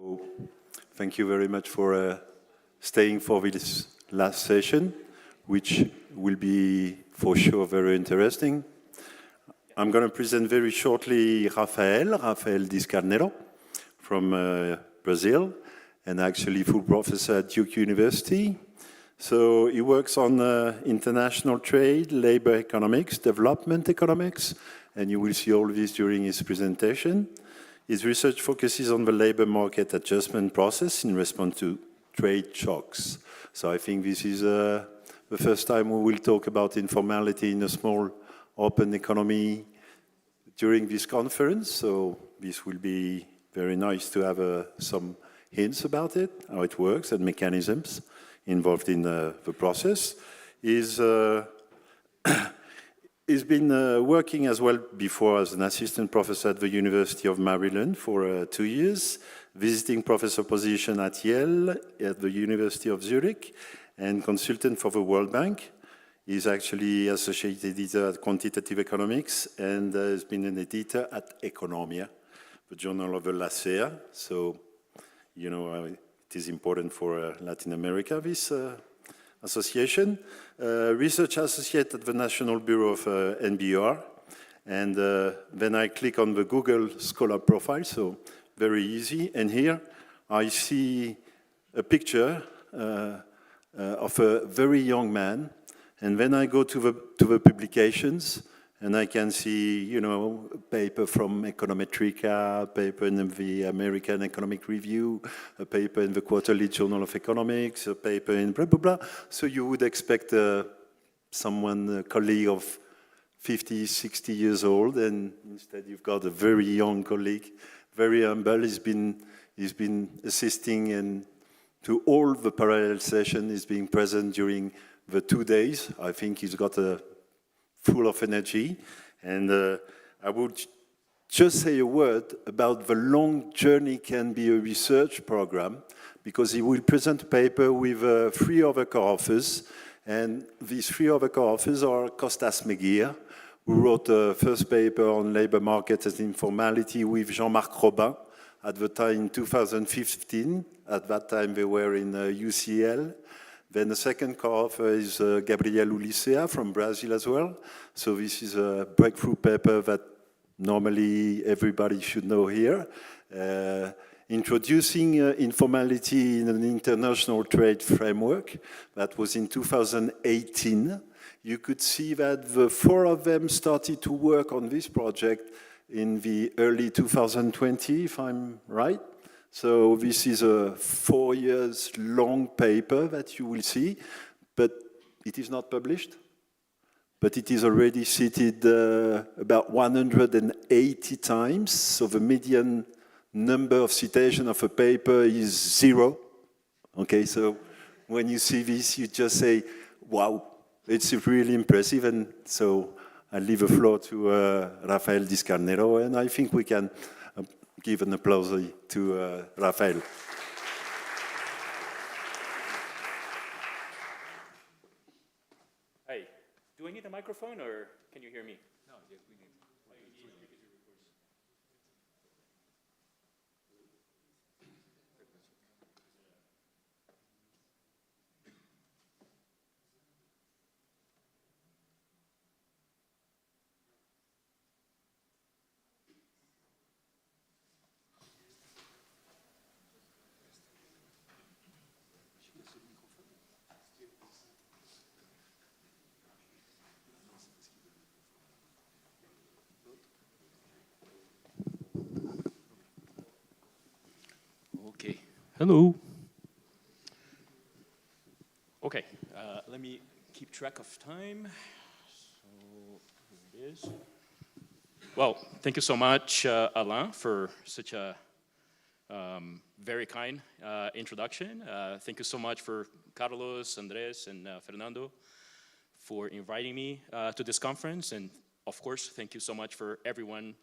So, thank you very much for staying for this last session, which will be for sure very interesting. I'm going to present very shortly Rafael Discarnero from Brazil, and actually full professor at Duke University. So he works on international trade, labor economics, development economics, and you will see all this during his presentation. His research focuses on the labor market adjustment process in response to trade shocks. So I think this is the first time we will talk about informality in a small open economy during this conference. So this will be very nice to have some hints about it, how it works, and mechanisms involved in the process. He's been working as well before as an assistant professor at the University of Maryland for 2 years, visiting professor position at Yale, at the University of Zurich, and consultant for the World Bank. He's actually associated editor at Quantitative Economics and has been an editor at Economia, the journal of the LACEA. So, you know, it is important for Latin America, this association. Research associate at the National Bureau of NBR. And then I click on the Google Scholar profile, so very easy. And here I see a picture of a very young man. And then I go to the publications, and I can see, you know, a paper from Econometrica, a paper in the American Economic Review, a paper in the Quarterly Journal of Economics, a paper in blah, blah, blah. So you would expect someone, a colleague of 50, 60 years old, and instead you've got a very young colleague, very humble. He's been assisting and to all the parallel session. He's being present during the 2 days. I think he's got full of energy. And I would just say a word about the long journey can be a research program, because he will present a paper with 3 other co-authors. And these 3 other co-authors are Costas Meguia, who wrote the first paper on labor markets and informality with Jean-Marc Robin at the time in 2015. At that time they were in UCL. Then the second co-author is Gabriel Ulicea from Brazil as well. So this is a breakthrough paper that normally everybody should know here. Introducing informality in an international trade framework. That was in 2018. You could see that the 4 of them started to work on this project in the early 2020, if I'm right. So this is a 4 years long paper that you will see, but it is not published. But it is already cited about 180 times. So the median number of citation of a paper is 0. Okay, so when you see this, you just say, wow, it's really impressive. And so I'll leave the floor to Rafael Discarnero, and I think we can give an applause to Rafael. Hey, do I need a microphone or can you hear me? No, yes, we need. Okay. Hello. Okay. Let me keep track of time. So here it is. Well, thank you so much, Alain, for such a very kind introduction. Thank you so much for Carlos, Andres, and Fernando for inviting me to this conference. And of course, thank you so much for everyone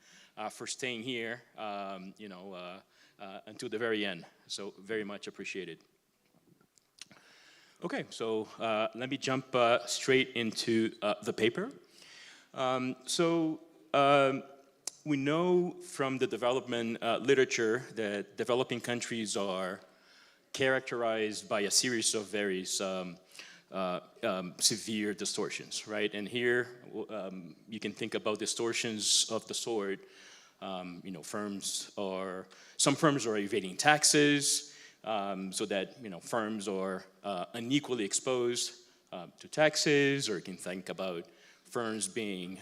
for staying here, until the very end. So very much appreciated. Okay, so let me jump we know from the development literature that developing countries are characterized by a series of very severe distortions, right? And here you can think about distortions of the sort, you know, some firms are evading taxes, so that, you know, firms are unequally exposed to taxes, or you can think about firms being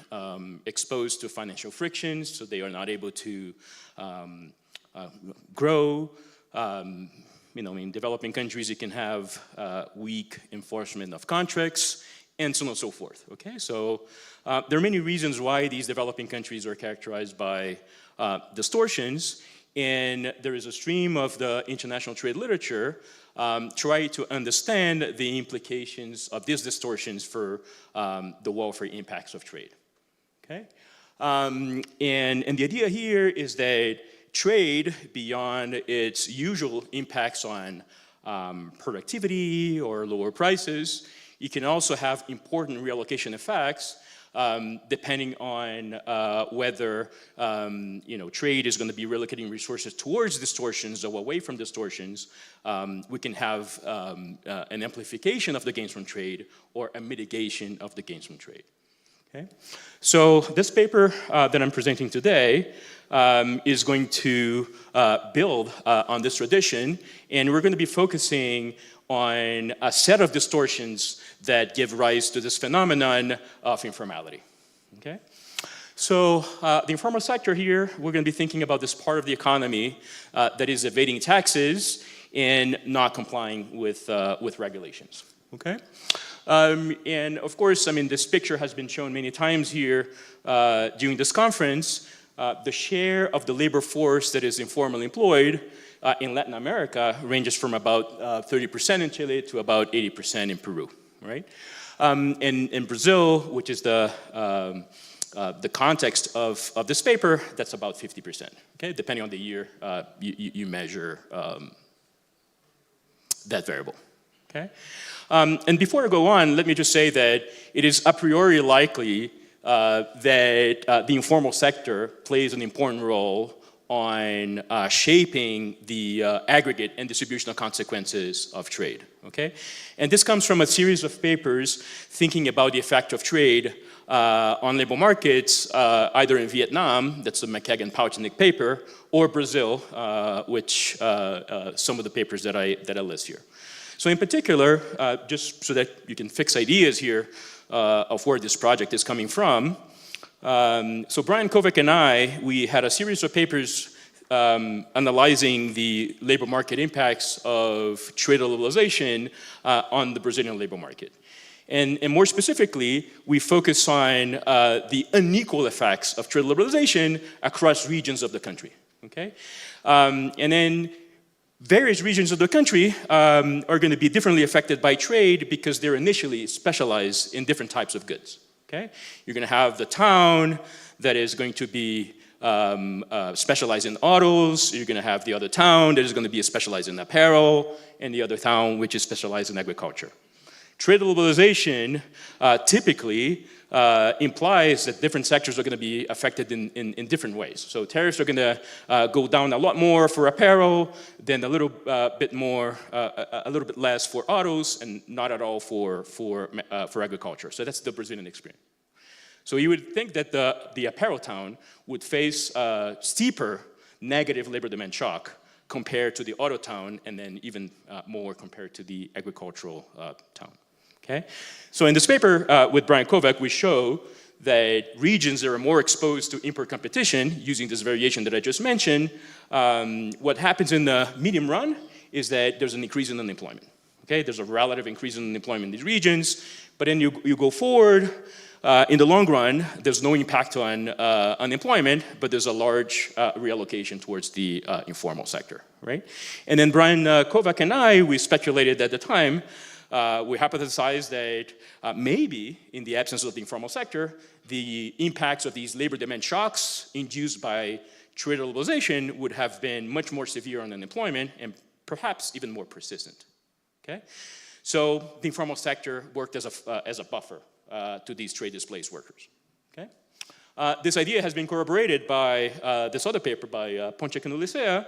exposed to financial frictions, so they are not able to grow. You know, in developing countries, you can have weak enforcement of contracts, and so on and so forth, okay? So there are many reasons why these developing countries are characterized by distortions, and there is a stream of the international trade literature try to understand the implications of these distortions for the welfare impacts of trade, okay? And the idea here is that trade, beyond its usual impacts on productivity or lower prices, it can also have important reallocation effects depending on whether you know, trade is going to be relocating resources towards distortions or away from distortions. We can have an amplification of the gains from trade or a mitigation of the gains from trade. Okay? So this paper that I'm presenting today is going to build on this tradition, and we're going to be focusing on a set of distortions that give rise to this phenomenon of informality. Okay? So the informal sector here, we're going to be thinking about this part of the economy that is evading taxes and not complying with regulations. Okay? And of course, I mean, this picture has been shown many times here during this conference. The share of the labor force that is informally employed in Latin America ranges from about 30% in Chile to about 80% in Peru, right? In Brazil, which is the context of this paper, that's about 50%, okay? Depending on the year, you measure that variable, okay? And before I go on, let me just say that it is a priori likely that the informal sector plays an important role on shaping the aggregate and distributional consequences of trade, okay? And this comes from a series of papers thinking about the effect of trade on labor markets, either in Vietnam, that's the McKagan-Pauchnik paper, or Brazil, which some of the papers that I list here. So in particular, just so that you can fix ideas here of where this project is coming from, so Brian Kovac and I, we had a series of papers analyzing the labor market impacts of trade liberalization on the Brazilian labor market. And more specifically, we focus on the unequal effects of trade liberalization across regions of the country, okay? And then various regions of the country are going to be differently affected by trade because they're initially specialized in different types of goods, okay? You're going to have the town that is going to be specialized in autos. You're going to have the other town that is going to be specialized in apparel, and the other town which is specialized in agriculture. Trade liberalization typically implies that different sectors are going to be affected in different ways. So tariffs are going to go down a lot more for apparel, then a little bit more, a little bit less for autos, and not at all for agriculture. So that's the Brazilian experience. So you would think that the apparel town would face a steeper negative labor demand shock compared to the auto town, and then even more compared to the agricultural town. Okay? So in this paper with Brian Kovac, we show that regions that are more exposed to import competition, using this variation that I just mentioned, what happens in the medium run is that there's an increase in unemployment. Okay? There's a relative increase in unemployment in these regions, but then you go forward, in the long run, there's no impact on unemployment, but there's a large reallocation towards the informal sector, right? And then Brian Kovac and I, we speculated at the time, we hypothesized that maybe in the absence of the informal sector, the impacts of these labor demand shocks induced by trade liberalization would have been much more severe on unemployment and perhaps even more persistent, okay? So the informal sector worked as a buffer to these trade displaced workers, okay? This idea has been corroborated by this other paper by Ponchek and Ulicea,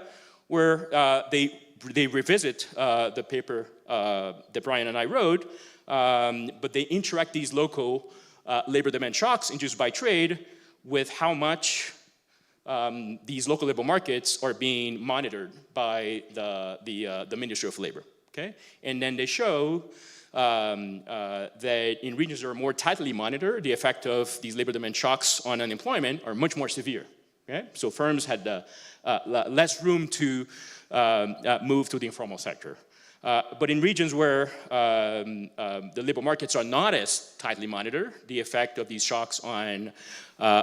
where they revisit the paper that Brian and I wrote, but they interact these local labor demand shocks induced by trade with how much these local labor markets are being monitored by the Ministry of Labor. Okay? And then they show that in regions that are more tightly monitored, the effect of these labor demand shocks on unemployment are much more severe. Okay? So firms had less room to move to the informal sector. But in regions where the labor markets are not as tightly monitored, the effect of these shocks on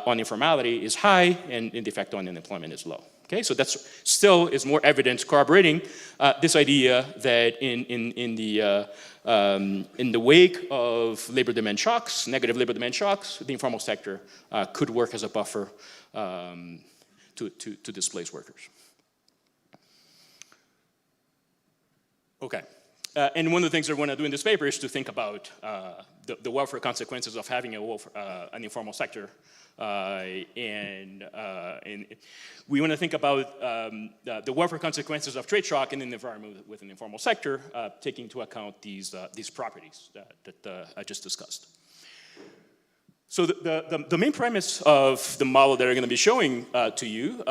informality is high, and the effect on unemployment is low. Okay, so that's still is more evidence corroborating this idea that in the wake of labor demand shocks, negative labor demand shocks, the informal sector could work as a buffer to displace workers. Okay, and one of the things I want to do in this paper is to think about the welfare consequences of having an informal sector. And we want to think about the welfare consequences of trade shock in an environment with an informal sector, taking into account these properties that I just discussed. So the main premise of the model that I'm going to be showing to you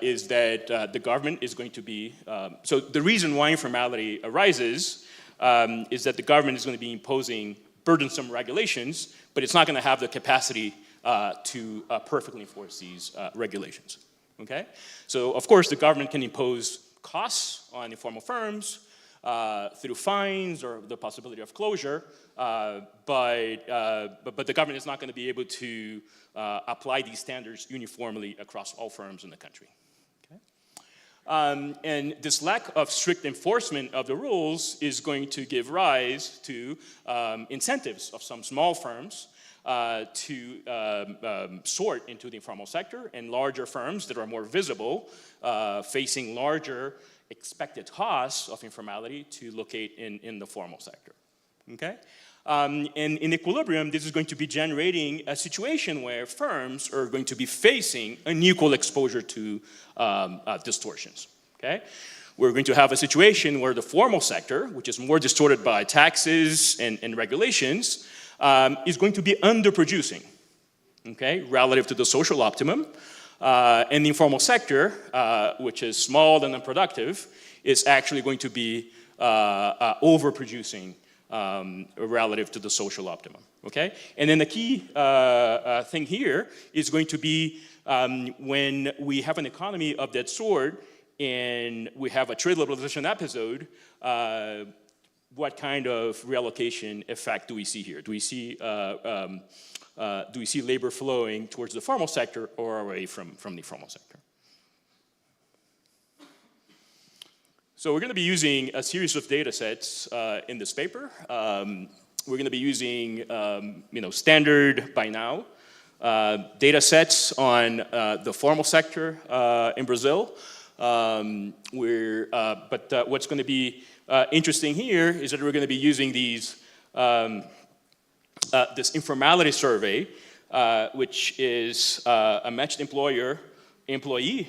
is that the government is going to be, so the reason why informality arises is that the government is going to be imposing burdensome regulations, but it's not going to have the capacity to perfectly enforce these regulations, okay? So of course the government can impose costs on informal firms through fines or the possibility of closure, but the government is not going to be able to apply these standards uniformly across all firms in the country. Okay? And this lack of strict enforcement of the rules is going to give rise to incentives of some small firms to sort into the informal sector, and larger firms that are more visible, facing larger expected costs of informality to locate in the formal sector. Okay? And in equilibrium, this is going to be generating a situation where firms are going to be facing unequal exposure to distortions. Okay? We're going to have a situation where the formal sector, which is more distorted by taxes and regulations, is going to be underproducing, okay, relative to the social optimum. And the informal sector, which is small and unproductive, is actually going to be overproducing relative to the social optimum, okay? And then the key thing here is going to be when we have an economy of that sort and we have a trade liberalization episode, what kind of reallocation effect do we see here? Do we see labor flowing towards the formal sector or away from the formal sector? So we're going to be using a series of data sets in this paper. We're going to be using standard by now data sets on the formal sector in Brazil. But what's going to be interesting here is that we're going to be using these this informality survey, which is a matched employee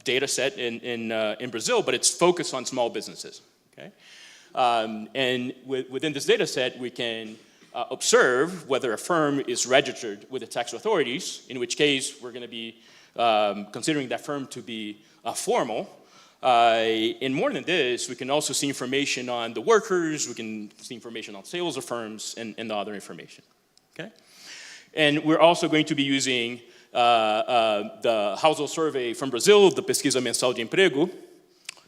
data set in Brazil, but it's focused on small businesses. Okay, and within this data set, we can observe whether a firm is registered with the tax authorities, in which case we're going to be considering that firm to be formal. And more than this, we can also see information on the workers, we can see information on sales of firms, and the other information, okay? And we're also going to be using the household survey from Brazil, the Pesquisa Mensal de Emprego,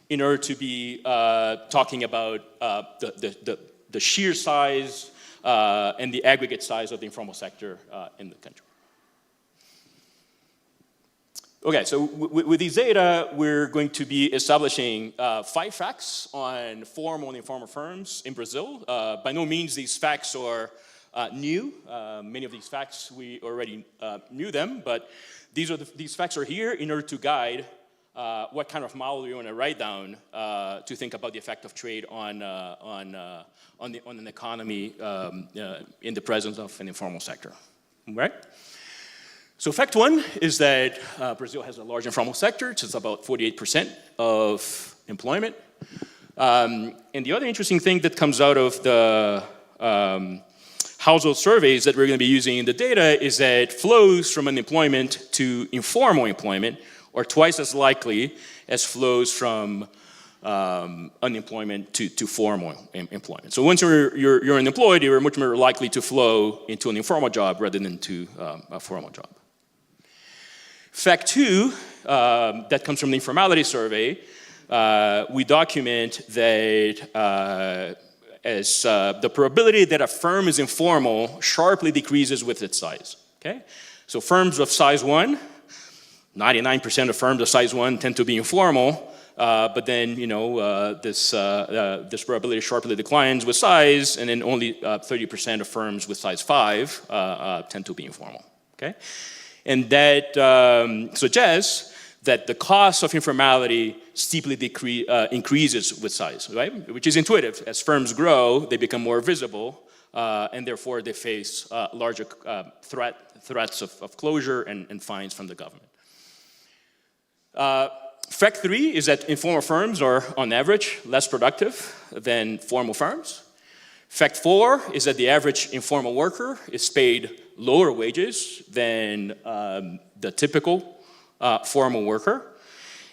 in order to be talking about the sheer size and the aggregate size of the informal sector in the country. Okay, so with these data, we're going to be establishing 5 facts on formal and informal firms in Brazil. By no means these facts are new. Many of these facts, we already knew them, but these facts are here in order to guide what kind of model we want to write down to think about the effect of trade on an economy in the presence of an informal sector, right? So fact one is that Brazil has a large informal sector. It's about 48% of employment. And the other interesting thing that comes out of the household surveys that we're going to be using in the data is that flows from unemployment to informal employment are twice as likely as flows from unemployment to formal employment. So once you're unemployed, you're much more likely to flow into an informal job rather than to a formal job. Fact two, that comes from the Informality survey, we document that as the probability that a firm is informal sharply decreases with its size. Okay? So firms of size 1, 99% of firms of size 1 tend to be informal, but then this probability sharply declines with size, and then only 30% of firms with size 5 tend to be informal. Okay? And that suggests that the cost of informality steeply increases with size, right? Which is intuitive. As firms grow, they become more visible, and therefore they face larger threats of closure and fines from the government. Fact three is that informal firms are, on average, less productive than formal firms. Fact four is that the average informal worker is paid lower wages than the typical formal worker.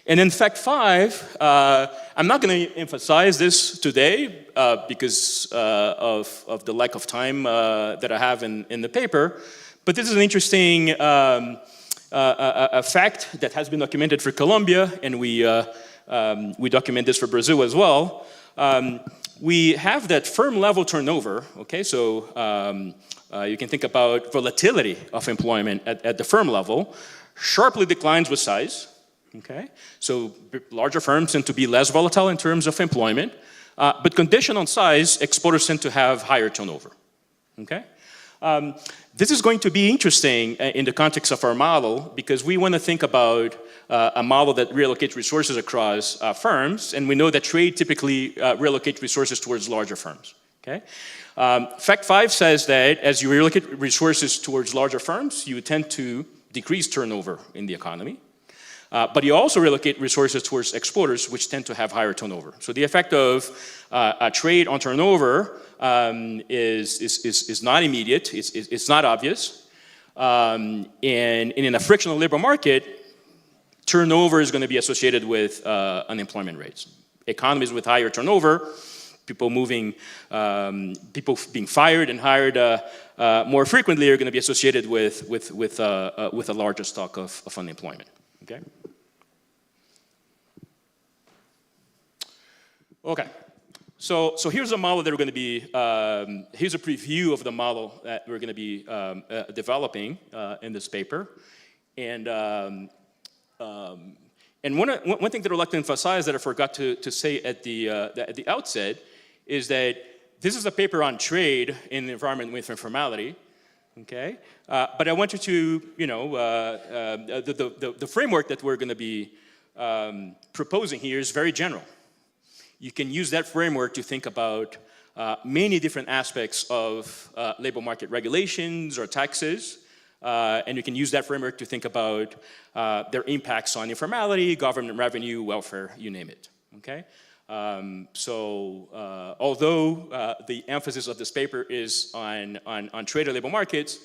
And then fact five, I'm not going to emphasize this today because of the lack of time that I have in the paper, but this is an interesting a fact that has been documented for Colombia, and we document this for Brazil as well. We have that firm level turnover, okay, so you can think about volatility of employment at the firm level, sharply declines with size, okay? So larger firms tend to be less volatile in terms of employment, but conditioned on size, exporters tend to have higher turnover, okay? This is going to be interesting in the context of our model because we want to think about a model that relocates resources across firms, and we know that trade typically relocates resources towards larger firms, okay? Fact five says that as you relocate resources towards larger firms, you tend to decrease turnover in the economy. But you also relocate resources towards exporters, which tend to have higher turnover. So the effect of a trade on turnover is not immediate, it's not obvious. And in a frictional labor market, turnover is going to be associated with unemployment rates. Economies with higher turnover, people being fired and hired more frequently are going to be associated with a larger stock of unemployment. Okay. Okay. So here's a model that we're going to be. Here's a preview of the model that we're going to be developing in this paper, and one thing that I'd like to emphasize that I forgot to say at the outset is that this is a paper on trade in the environment with informality. Okay, but I want you to, the framework that we're going to be proposing here is very general. You can use that framework to think about many different aspects of labor market regulations or taxes, and you can use that framework to think about their impacts on informality, government revenue, welfare, you name it. Okay. Although the emphasis of this paper is on trade and labor markets,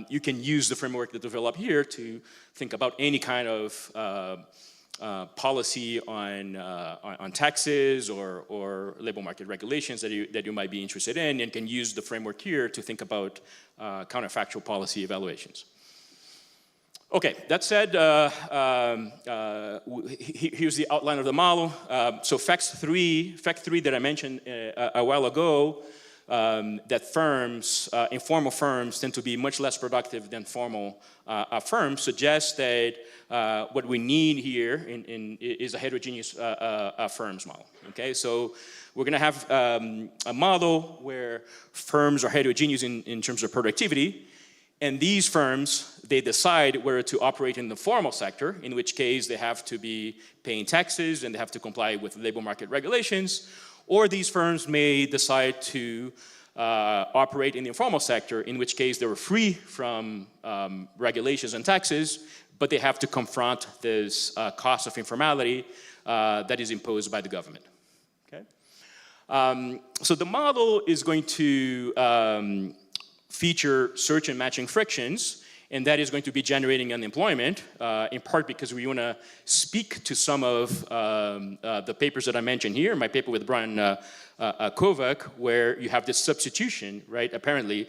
you can use the framework that developed here to think about any kind of policy on taxes or labor market regulations that you might be interested in, and can use the framework here to think about counterfactual policy evaluations. Okay, that said, here's the outline of the model. So fact three that I mentioned a while ago, that firms, informal firms tend to be much less productive than formal firms, suggests that what we need here is a heterogeneous firms model. Okay, so we're going to have a model where firms are heterogeneous in terms of productivity. And these firms, they decide whether to operate in the formal sector, in which case they have to be paying taxes and they have to comply with labor market regulations, or these firms may decide to operate in the informal sector, in which case they were free from regulations and taxes, but they have to confront this cost of informality that is imposed by the government. Okay? So the model is going to feature search and matching frictions, and that is going to be generating unemployment, in part because we want to speak to some of the papers that I mentioned here, my paper with Brian Kovac, where you have this substitution, right, apparently,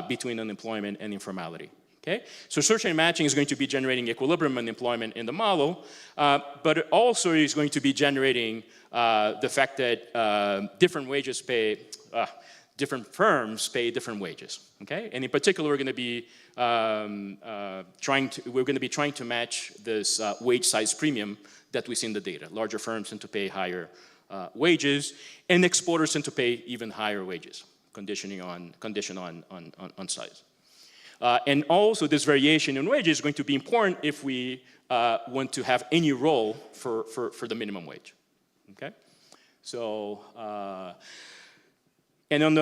between unemployment and informality. Okay? So search and matching is going to be generating equilibrium unemployment in the model, but it also is going to be generating the fact that different firms pay different wages. Okay? And in particular, we're going to be trying to match this wage size premium that we see in the data. Larger firms tend to pay higher wages, and exporters tend to pay even higher wages, condition on size. And also, this variation in wages is going to be important if we want to have any role for the minimum wage. Okay, so and on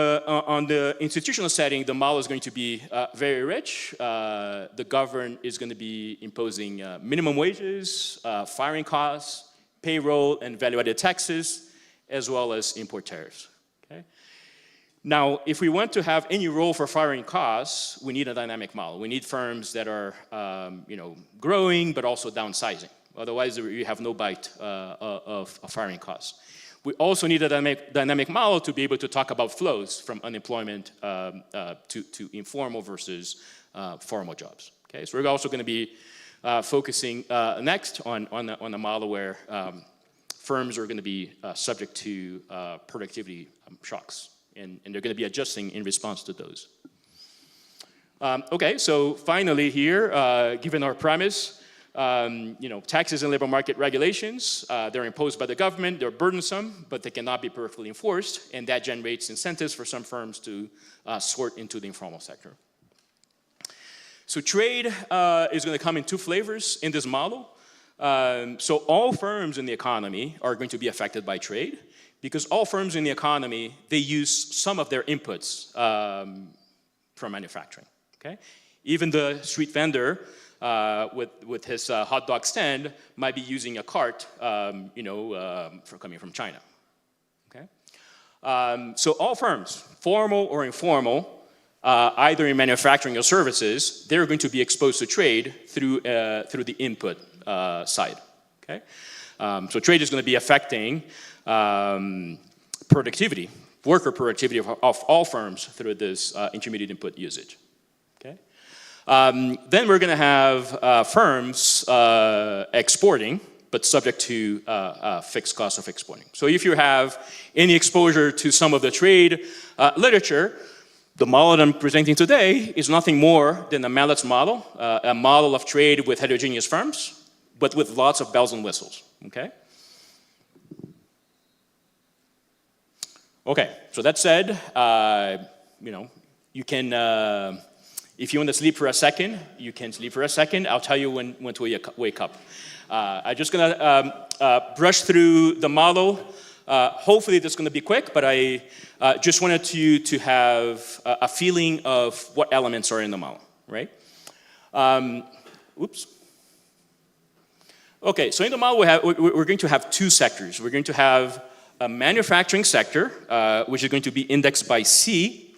the institutional setting, the model is going to be very rich. The government is going to be imposing minimum wages, firing costs, payroll and value-added taxes, as well as import tariffs. Okay. Now, if we want to have any role for firing costs, we need a dynamic model. We need firms that are, growing but also downsizing. Otherwise, you have no bite of firing costs. We also need a dynamic model to be able to talk about flows from unemployment to informal versus formal jobs. Okay, so we're also going to be focusing next on a model where firms are going to be subject to productivity shocks. And they're going to be adjusting in response to those. Okay, so finally here, given our premise, taxes and labor market regulations, they're imposed by the government, they're burdensome, but they cannot be perfectly enforced, and that generates incentives for some firms to sort into the informal sector. So trade is going to come in two flavors in this model. So all firms in the economy are going to be affected by trade, because all firms in the economy, they use some of their inputs from manufacturing, okay? Even the street vendor with his hot dog stand might be using a cart, coming from China, okay? So all firms, formal or informal, either in manufacturing or services, they're going to be exposed to trade through the input side, okay? So trade is going to be affecting productivity, worker productivity of all firms through this intermediate input usage. Okay. Then we're going to have firms exporting, but subject to fixed costs of exporting. So if you have any exposure to some of the trade literature, the model that I'm presenting today is nothing more than a Mallett's model, a model of trade with heterogeneous firms, but with lots of bells and whistles. Okay. Okay, so that said, you can, if you want to sleep for a second, you can sleep for a second. I'll tell you when to wake up. I'm just going to brush through the model. Hopefully this is going to be quick, but I just wanted you to have a feeling of what elements are in the model, right? Oops. Okay, so in the model we're going to have two sectors. We're going to have a manufacturing sector, which is going to be indexed by C,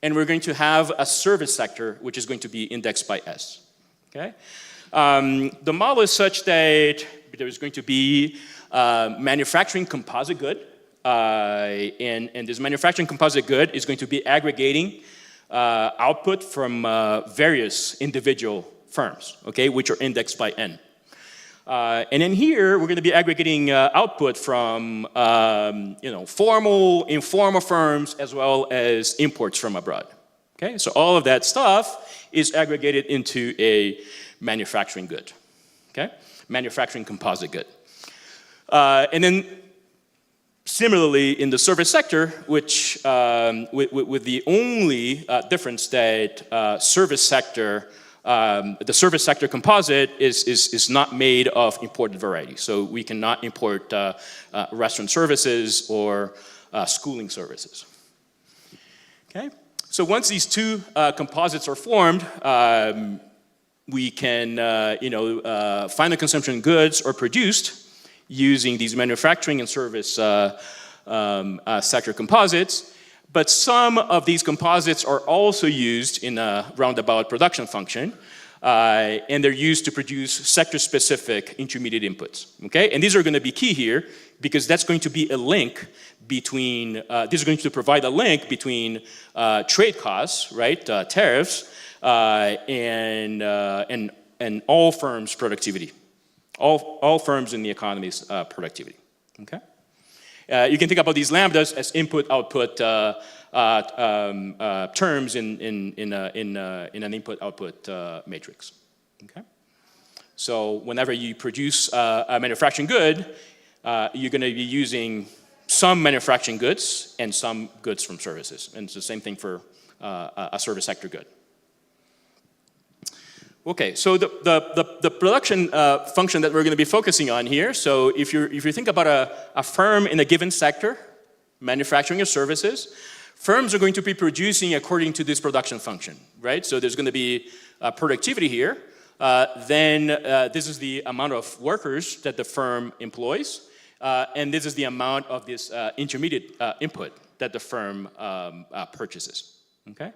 and we're going to have a service sector, which is going to be indexed by S. Okay? The model is such that there's going to be manufacturing composite good, and this manufacturing composite good is going to be aggregating output from various individual firms, okay, which are indexed by N. And in here, we're going to be aggregating output from formal, informal firms, as well as imports from abroad. Okay, so all of that stuff is aggregated into a manufacturing good. Okay, manufacturing composite good. And then similarly, in the service sector, which with the only difference that the service sector composite is not made of imported variety. So we cannot import restaurant services or schooling services. Okay? So once these two composites are formed, we can final consumption goods are produced using these manufacturing and service sector composites. But some of these composites are also used in a roundabout production function, and they're used to produce sector-specific intermediate inputs. Okay, and these are going to be key here because that's going to be a link between. This is going to provide a link between trade costs, right, tariffs, and all firms' productivity, all firms in the economy's productivity. Okay. You can think about these lambdas as input-output terms in an input-output matrix. Okay? So whenever you produce a manufacturing good, you're going to be using some manufacturing goods and some goods from services. And it's the same thing for a service sector good. Okay, so the production function that we're going to be focusing on here, so if you think about a firm in a given sector, manufacturing or services, firms are going to be producing according to this production function, right? So there's going to be productivity here. Then this is the amount of workers that the firm employs, and this is the amount of this intermediate input that the firm purchases, okay?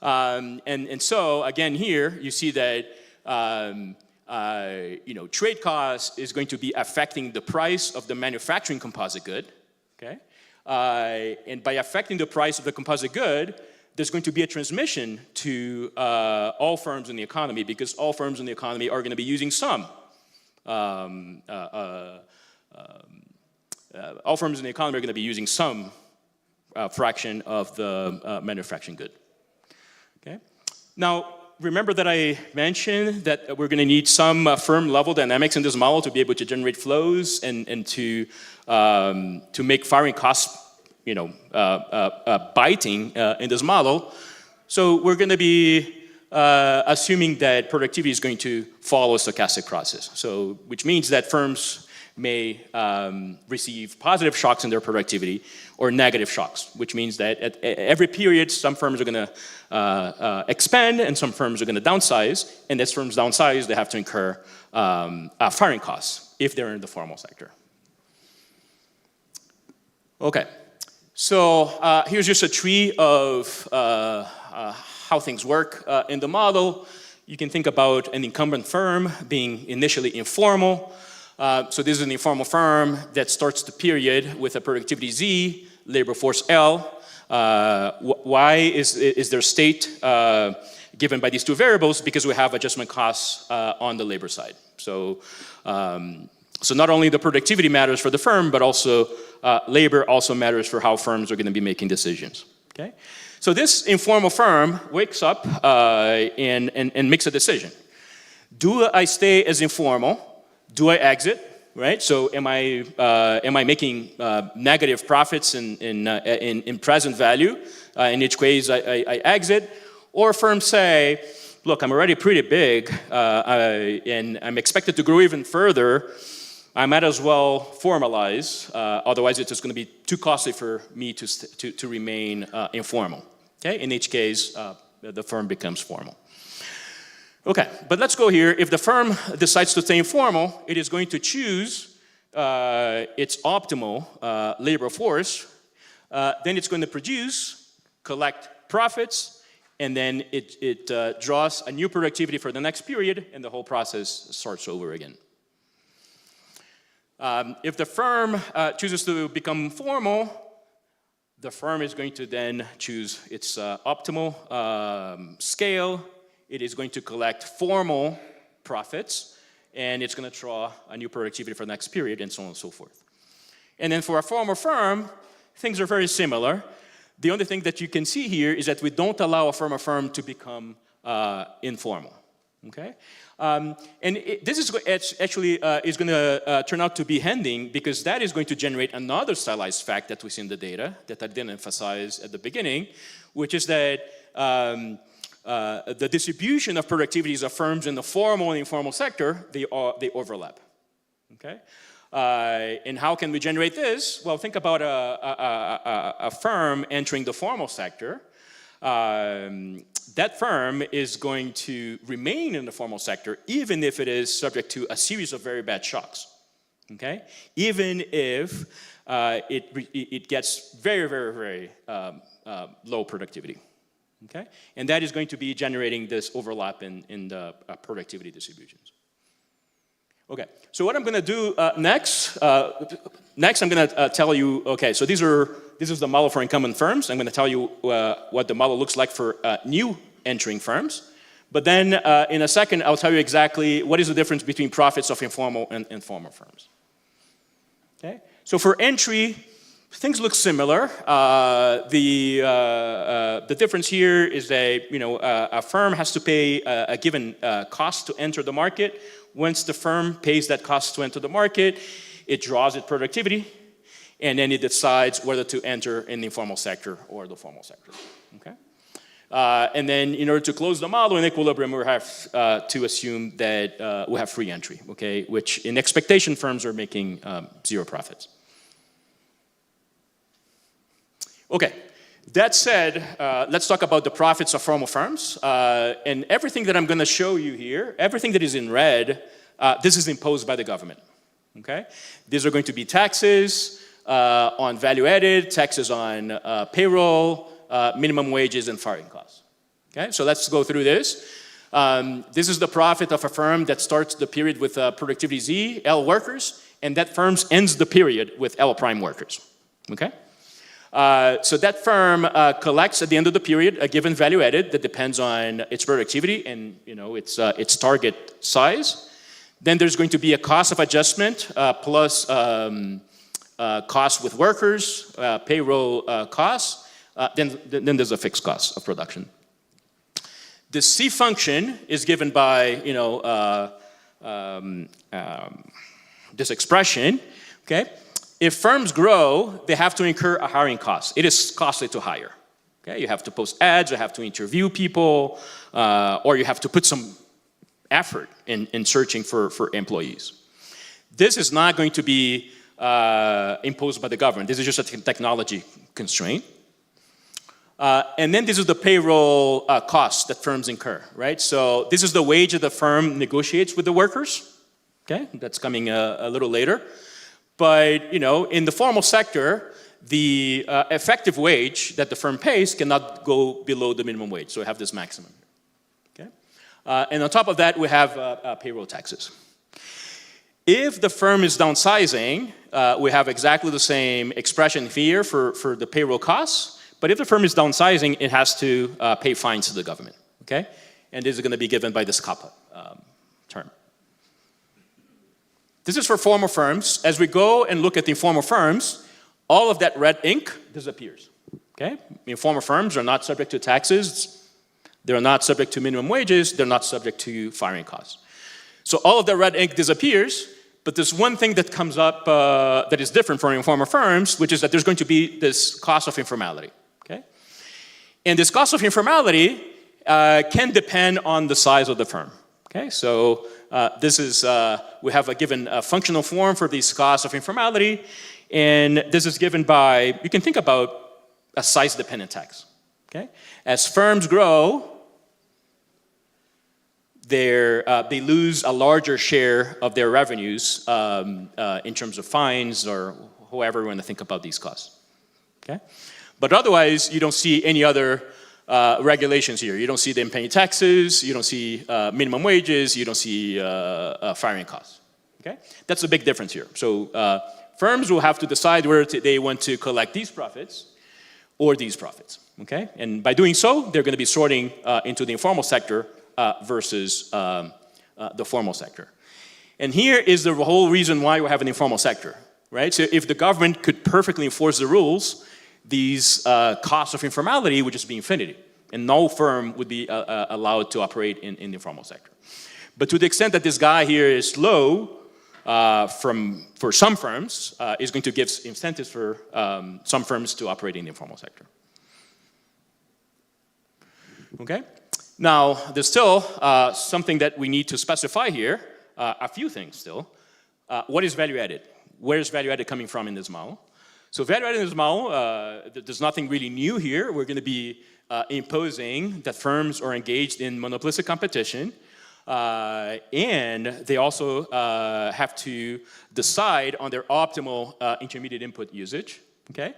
And so again here you see that trade cost is going to be affecting the price of the manufacturing composite good, okay? And by affecting the price of the composite good, there's going to be a transmission to all firms in the economy because all firms in the economy are going to be using some. All firms in the economy are going to be using some fraction of the manufacturing good. Okay. Now, remember that I mentioned that we're going to need some firm-level dynamics in this model to be able to generate flows and to make firing costs, biting in this model. So we're going to be assuming that productivity is going to follow a stochastic process. So, which means that firms may receive positive shocks in their productivity or negative shocks, which means that at every period, some firms are going to expand and some firms are going to downsize, and as firms downsize, they have to incur firing costs if they're in the formal sector. Okay, so here's just a tree of how things work in the model. You can think about an incumbent firm being initially informal. So this is an informal firm that starts the period with a productivity Z, labor force L. Y is their state given by these two variables because we have adjustment costs on the labor side. So, so not only the productivity matters for the firm, but also labor also matters for how firms are going to be making decisions. Okay? So this informal firm wakes up and makes a decision. Do I stay as informal? Do I exit, right? So am I making negative profits in present value? In each case, I exit. Or firms say, look, I'm already pretty big, and I'm expected to grow even further. I might as well formalize. Otherwise, it's just going to be too costly for me to remain informal. Okay? In each case, the firm becomes formal. Okay, but let's go here. If the firm decides to stay informal, it is going to choose its optimal labor force. Then it's going to produce, collect profits, and then it draws a new productivity for the next period, and the whole process starts over again. If the firm chooses to become formal, the firm is going to then choose its optimal scale. It is going to collect formal profits, and it's going to draw a new productivity for the next period, and so on and so forth. And then for a formal firm, things are very similar. The only thing that you can see here is that we don't allow a formal firm to become informal. Okay? This is actually is going to turn out to be handing because that is going to generate another stylized fact that we see in the data that I didn't emphasize at the beginning, which is that the distribution of productivities of firms in the formal and informal sector, they overlap. Okay? And how can we generate this? Well, think about a firm entering the formal sector. that firm is going to remain in the formal sector even if it is subject to a series of very bad shocks, okay? Even if it gets very, very, very low productivity, okay? And that is going to be generating this overlap in the productivity distributions. Okay, so what I'm going to do next I'm going to tell you, okay, so this is the model for incumbent firms. I'm going to tell you what the model looks like for new entering firms. But then in a second, I'll tell you exactly what is the difference between profits of informal and formal firms. Okay, so for entry, things look similar. The difference here is that a firm has to pay a given cost to enter the market. Once the firm pays that cost to enter the market, it draws its productivity, and then it decides whether to enter in the informal sector or the formal sector. Okay? And then in order to close the model in equilibrium, we have to assume that we have free entry, okay? Which in expectation firms are making zero profits. Okay, that said, let's talk about the profits of formal firms. And everything that I'm going to show you here, everything that is in red, this is imposed by the government. Okay, these are going to be taxes on value added, taxes on payroll, minimum wages, and firing costs. Okay, so let's go through this. This is the profit of a firm that starts the period with productivity Z, L workers, and that firm ends the period with L prime workers. Okay. So that firm collects at the end of the period a given value added that depends on its productivity and its target size. Then there's going to be a cost of adjustment plus costs with workers, payroll costs. Then there's a fixed cost of production. The C function is given by this expression. Okay. If firms grow, they have to incur a hiring cost. It is costly to hire. Okay? You have to post ads, you have to interview people, or you have to put some effort in searching for employees. This is not going to be imposed by the government. This is just a technology constraint. And then this is the payroll costs that firms incur, right? So this is the wage that the firm negotiates with the workers. Okay? That's coming a little later. But, in the formal sector, the effective wage that the firm pays cannot go below the minimum wage. So we have this maximum. Okay? And on top of that, we have payroll taxes. If the firm is downsizing, we have exactly the same expression here for the payroll costs. But if the firm is downsizing, it has to pay fines to the government. Okay? And this is going to be given by this COPPA term. This is for formal firms. As we go and look at the informal firms, all of that red ink disappears. Okay? Informal firms are not subject to taxes. They're not subject to minimum wages. They're not subject to firing costs. So all of the red ink disappears, but there's one thing that comes up that is different from informal firms, which is that there's going to be this cost of informality. Okay? And this cost of informality can depend on the size of the firm. Okay? So this is, we have a given functional form for these costs of informality, and this is given by, you can think about a size-dependent tax. Okay? As firms grow, they lose a larger share of their revenues in terms of fines or however we want to think about these costs. Okay? But otherwise, you don't see any other regulations here. You don't see them paying taxes, you don't see minimum wages, you don't see firing costs. Okay? That's a big difference here. So firms will have to decide whether they want to collect these profits or these profits. Okay? And by doing so, they're going to be sorting into the informal sector versus the formal sector. And here is the whole reason why we have an informal sector. Right? So if the government could perfectly enforce the rules, these costs of informality would just be infinity, and no firm would be allowed to operate in the informal sector. But to the extent that this guy here is low, for some firms, is going to give incentives for some firms to operate in the informal sector. Okay? Now, there's still something that we need to specify here, a few things still. What is value added? Where is value added coming from in this model? So value-added in this model, there's nothing really new here. We're going to be imposing that firms are engaged in monopolistic competition, and they also have to decide on their optimal intermediate input usage. Okay,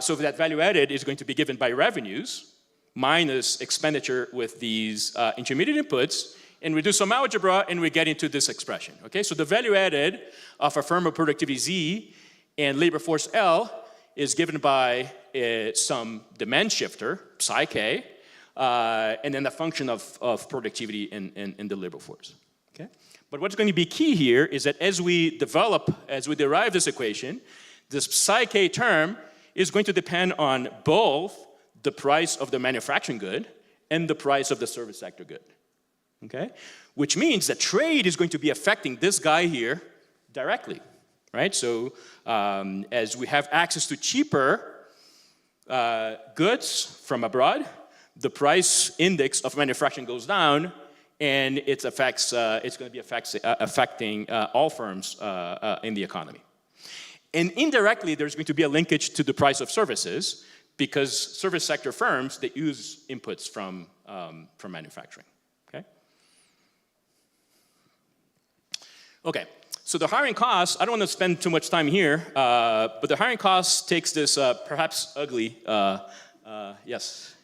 so that value-added is going to be given by revenues minus expenditure with these intermediate inputs, and we do some algebra, and we get into this expression. Okay, so the value-added of a firm of productivity Z and labor force L is given by some demand shifter, psi k, and then the function of productivity in the labor force. Okay? But what's going to be key here is that as we derive this equation, this psi k term is going to depend on both the price of the manufacturing good and the price of the service sector good. Okay? Which means that trade is going to be affecting this guy here directly. Right? So as we have access to cheaper goods from abroad, the price index of manufacturing goes down, and it's going to be affecting all firms in the economy. And indirectly, there's going to be a linkage to the price of services, because service sector firms, they use inputs from manufacturing. Okay? Okay. So the hiring costs, I don't want to spend too much time here, but the hiring costs takes this perhaps ugly, yes?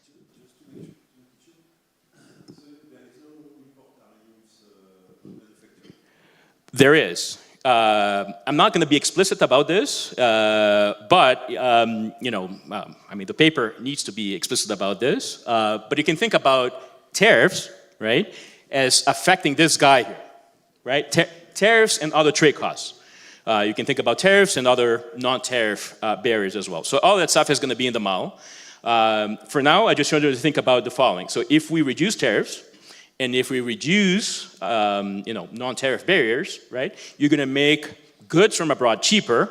There is. I'm not going to be explicit about this, but I mean, the paper needs to be explicit about this. But you can think about tariffs, right, as affecting this guy here, right? Tariffs and other trade costs. You can think about tariffs and other non-tariff barriers as well. So all that stuff is going to be in the model. For now, I just want you to think about the following. So if we reduce tariffs, and if we reduce non-tariff barriers, right, you're going to make goods from abroad cheaper.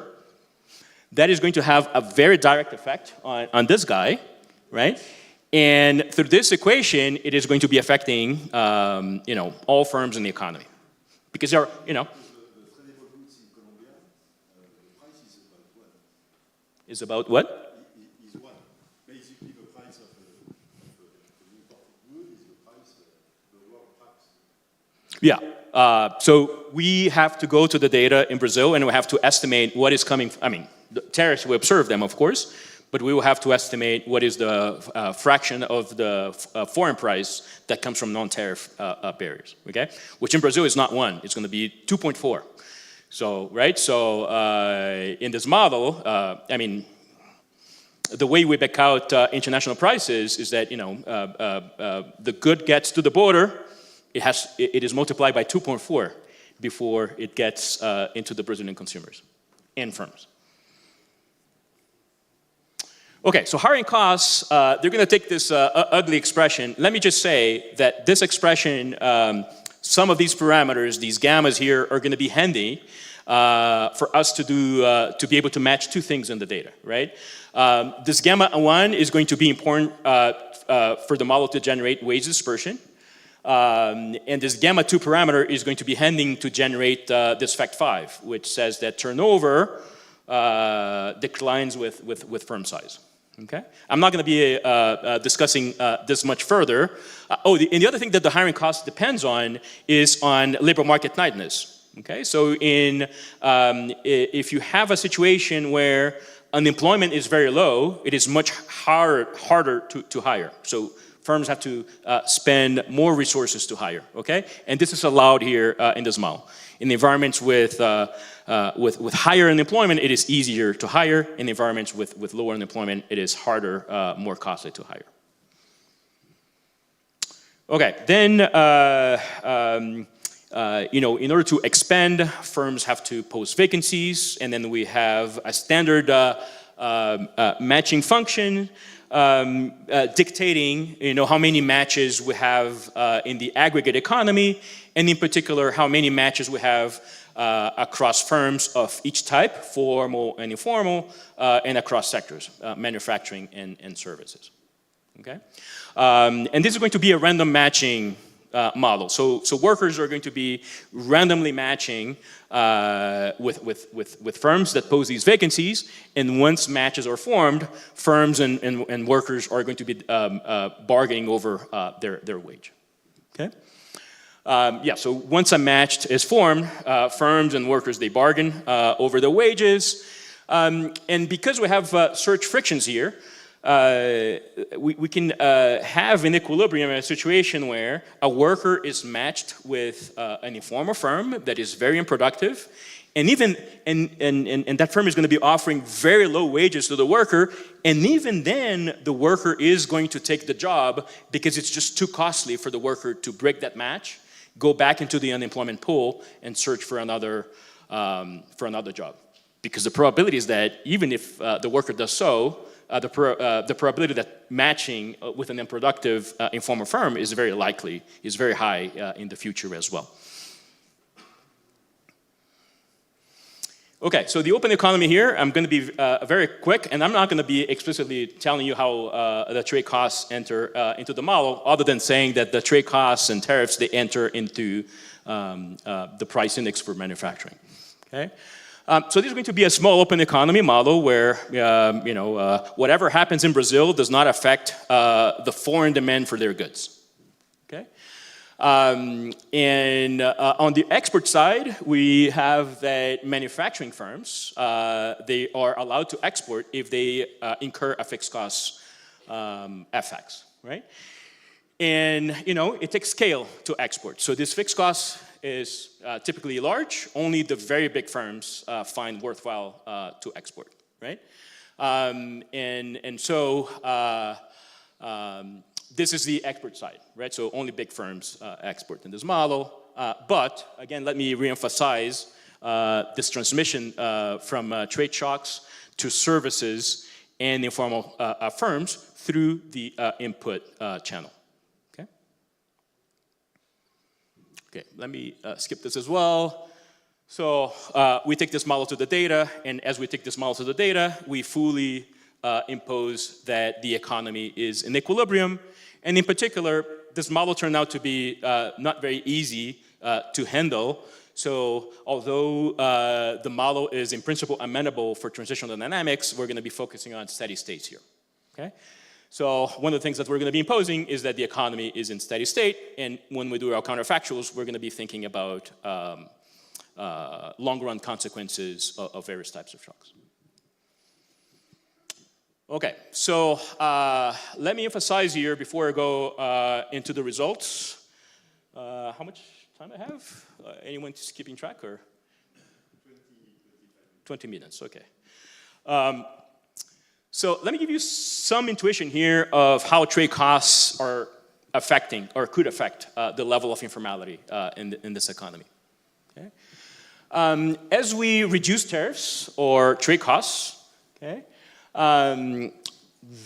That is going to have a very direct effect on this guy, right? And through this equation, it is going to be affecting all firms in the economy. Because there are, is about what? Is one. Basically, the price of the imported good is the price of the world tax. Yeah. So we have to go to the data in Brazil, and we have to estimate what is coming. I mean, the tariffs, we observe them, of course, but we will have to estimate what is the fraction of the foreign price that comes from non-tariff barriers, okay? Which in Brazil is not 1, it's gonna be 2.4. So, right, so in this model, I mean, the way we back out international prices is that, the good gets to the border, it is multiplied by 2.4 before it gets into the Brazilian consumers and firms. Okay, so hiring costs, they're going to take this ugly expression. Let me just say that this expression, some of these parameters, these gammas here, are going to be handy for us to do to be able to match two things in the data, right? This gamma 1 is going to be important for the model to generate wage dispersion. And this gamma 2 parameter is going to be handy to generate this fact 5, which says that turnover declines with firm size. Okay, I'm not going to be discussing this much further. And the other thing that the hiring cost depends on is on labor market tightness. Okay, so if you have a situation where unemployment is very low, it is much harder to hire. So firms have to spend more resources to hire. Okay, and this is allowed here in this model. In environments with higher unemployment, it is easier to hire. In environments with lower unemployment, it is harder, more costly to hire. Okay, then in order to expand, firms have to post vacancies, and then we have a standard matching function dictating how many matches we have in the aggregate economy, and in particular how many matches we have across firms of each type, formal and informal, and across sectors, manufacturing and services. Okay, and this is going to be a random matching model. So workers are going to be randomly matching with firms that pose these vacancies, and once matches are formed, firms and workers are going to be bargaining over their wage. Okay? So once a match is formed, firms and workers, they bargain over the wages. And because we have search frictions here, we can have an equilibrium in a situation where a worker is matched with an informal firm that is very unproductive, and that firm is going to be offering very low wages to the worker, and even then the worker is going to take the job because it's just too costly for the worker to break that match, go back into the unemployment pool, and search for another job. Because the probability is that even if the worker does so, the probability that matching with an unproductive informal firm is very likely, is very high in the future as well. Okay, so the open economy here, I'm going to be very quick, and I'm not going to be explicitly telling you how the trade costs enter into the model, other than saying that the trade costs and tariffs, they enter into the price index for manufacturing. Okay. So this is going to be a small open economy model where whatever happens in Brazil does not affect the foreign demand for their goods. Okay, and on the export side, we have that manufacturing firms they are allowed to export if they incur a fixed cost FX, right? And it takes scale to export. So this fixed cost is typically large. Only the very big firms find worthwhile to export, right? So this is the export side, right? So only big firms export in this model. But again, let me reemphasize this transmission from trade shocks to services and informal firms through the input channel. Okay, let me skip this as well. So we take this model to the data, and as we take this model to the data, we fully impose that the economy is in equilibrium. And in particular, this model turned out to be not very easy to handle. So although the model is in principle amenable for transitional dynamics, we're going to be focusing on steady states here. Okay? So one of the things that we're going to be imposing is that the economy is in steady state, and when we do our counterfactuals, we're going to be thinking about long-run consequences of various types of shocks. Okay, so let me emphasize here before I go into the results. How much time I have? Anyone keeping track, or? 20 minutes, okay. So let me give you some intuition here of how trade costs are affecting or could affect the level of informality in this economy. Okay? As we reduce tariffs or trade costs, okay,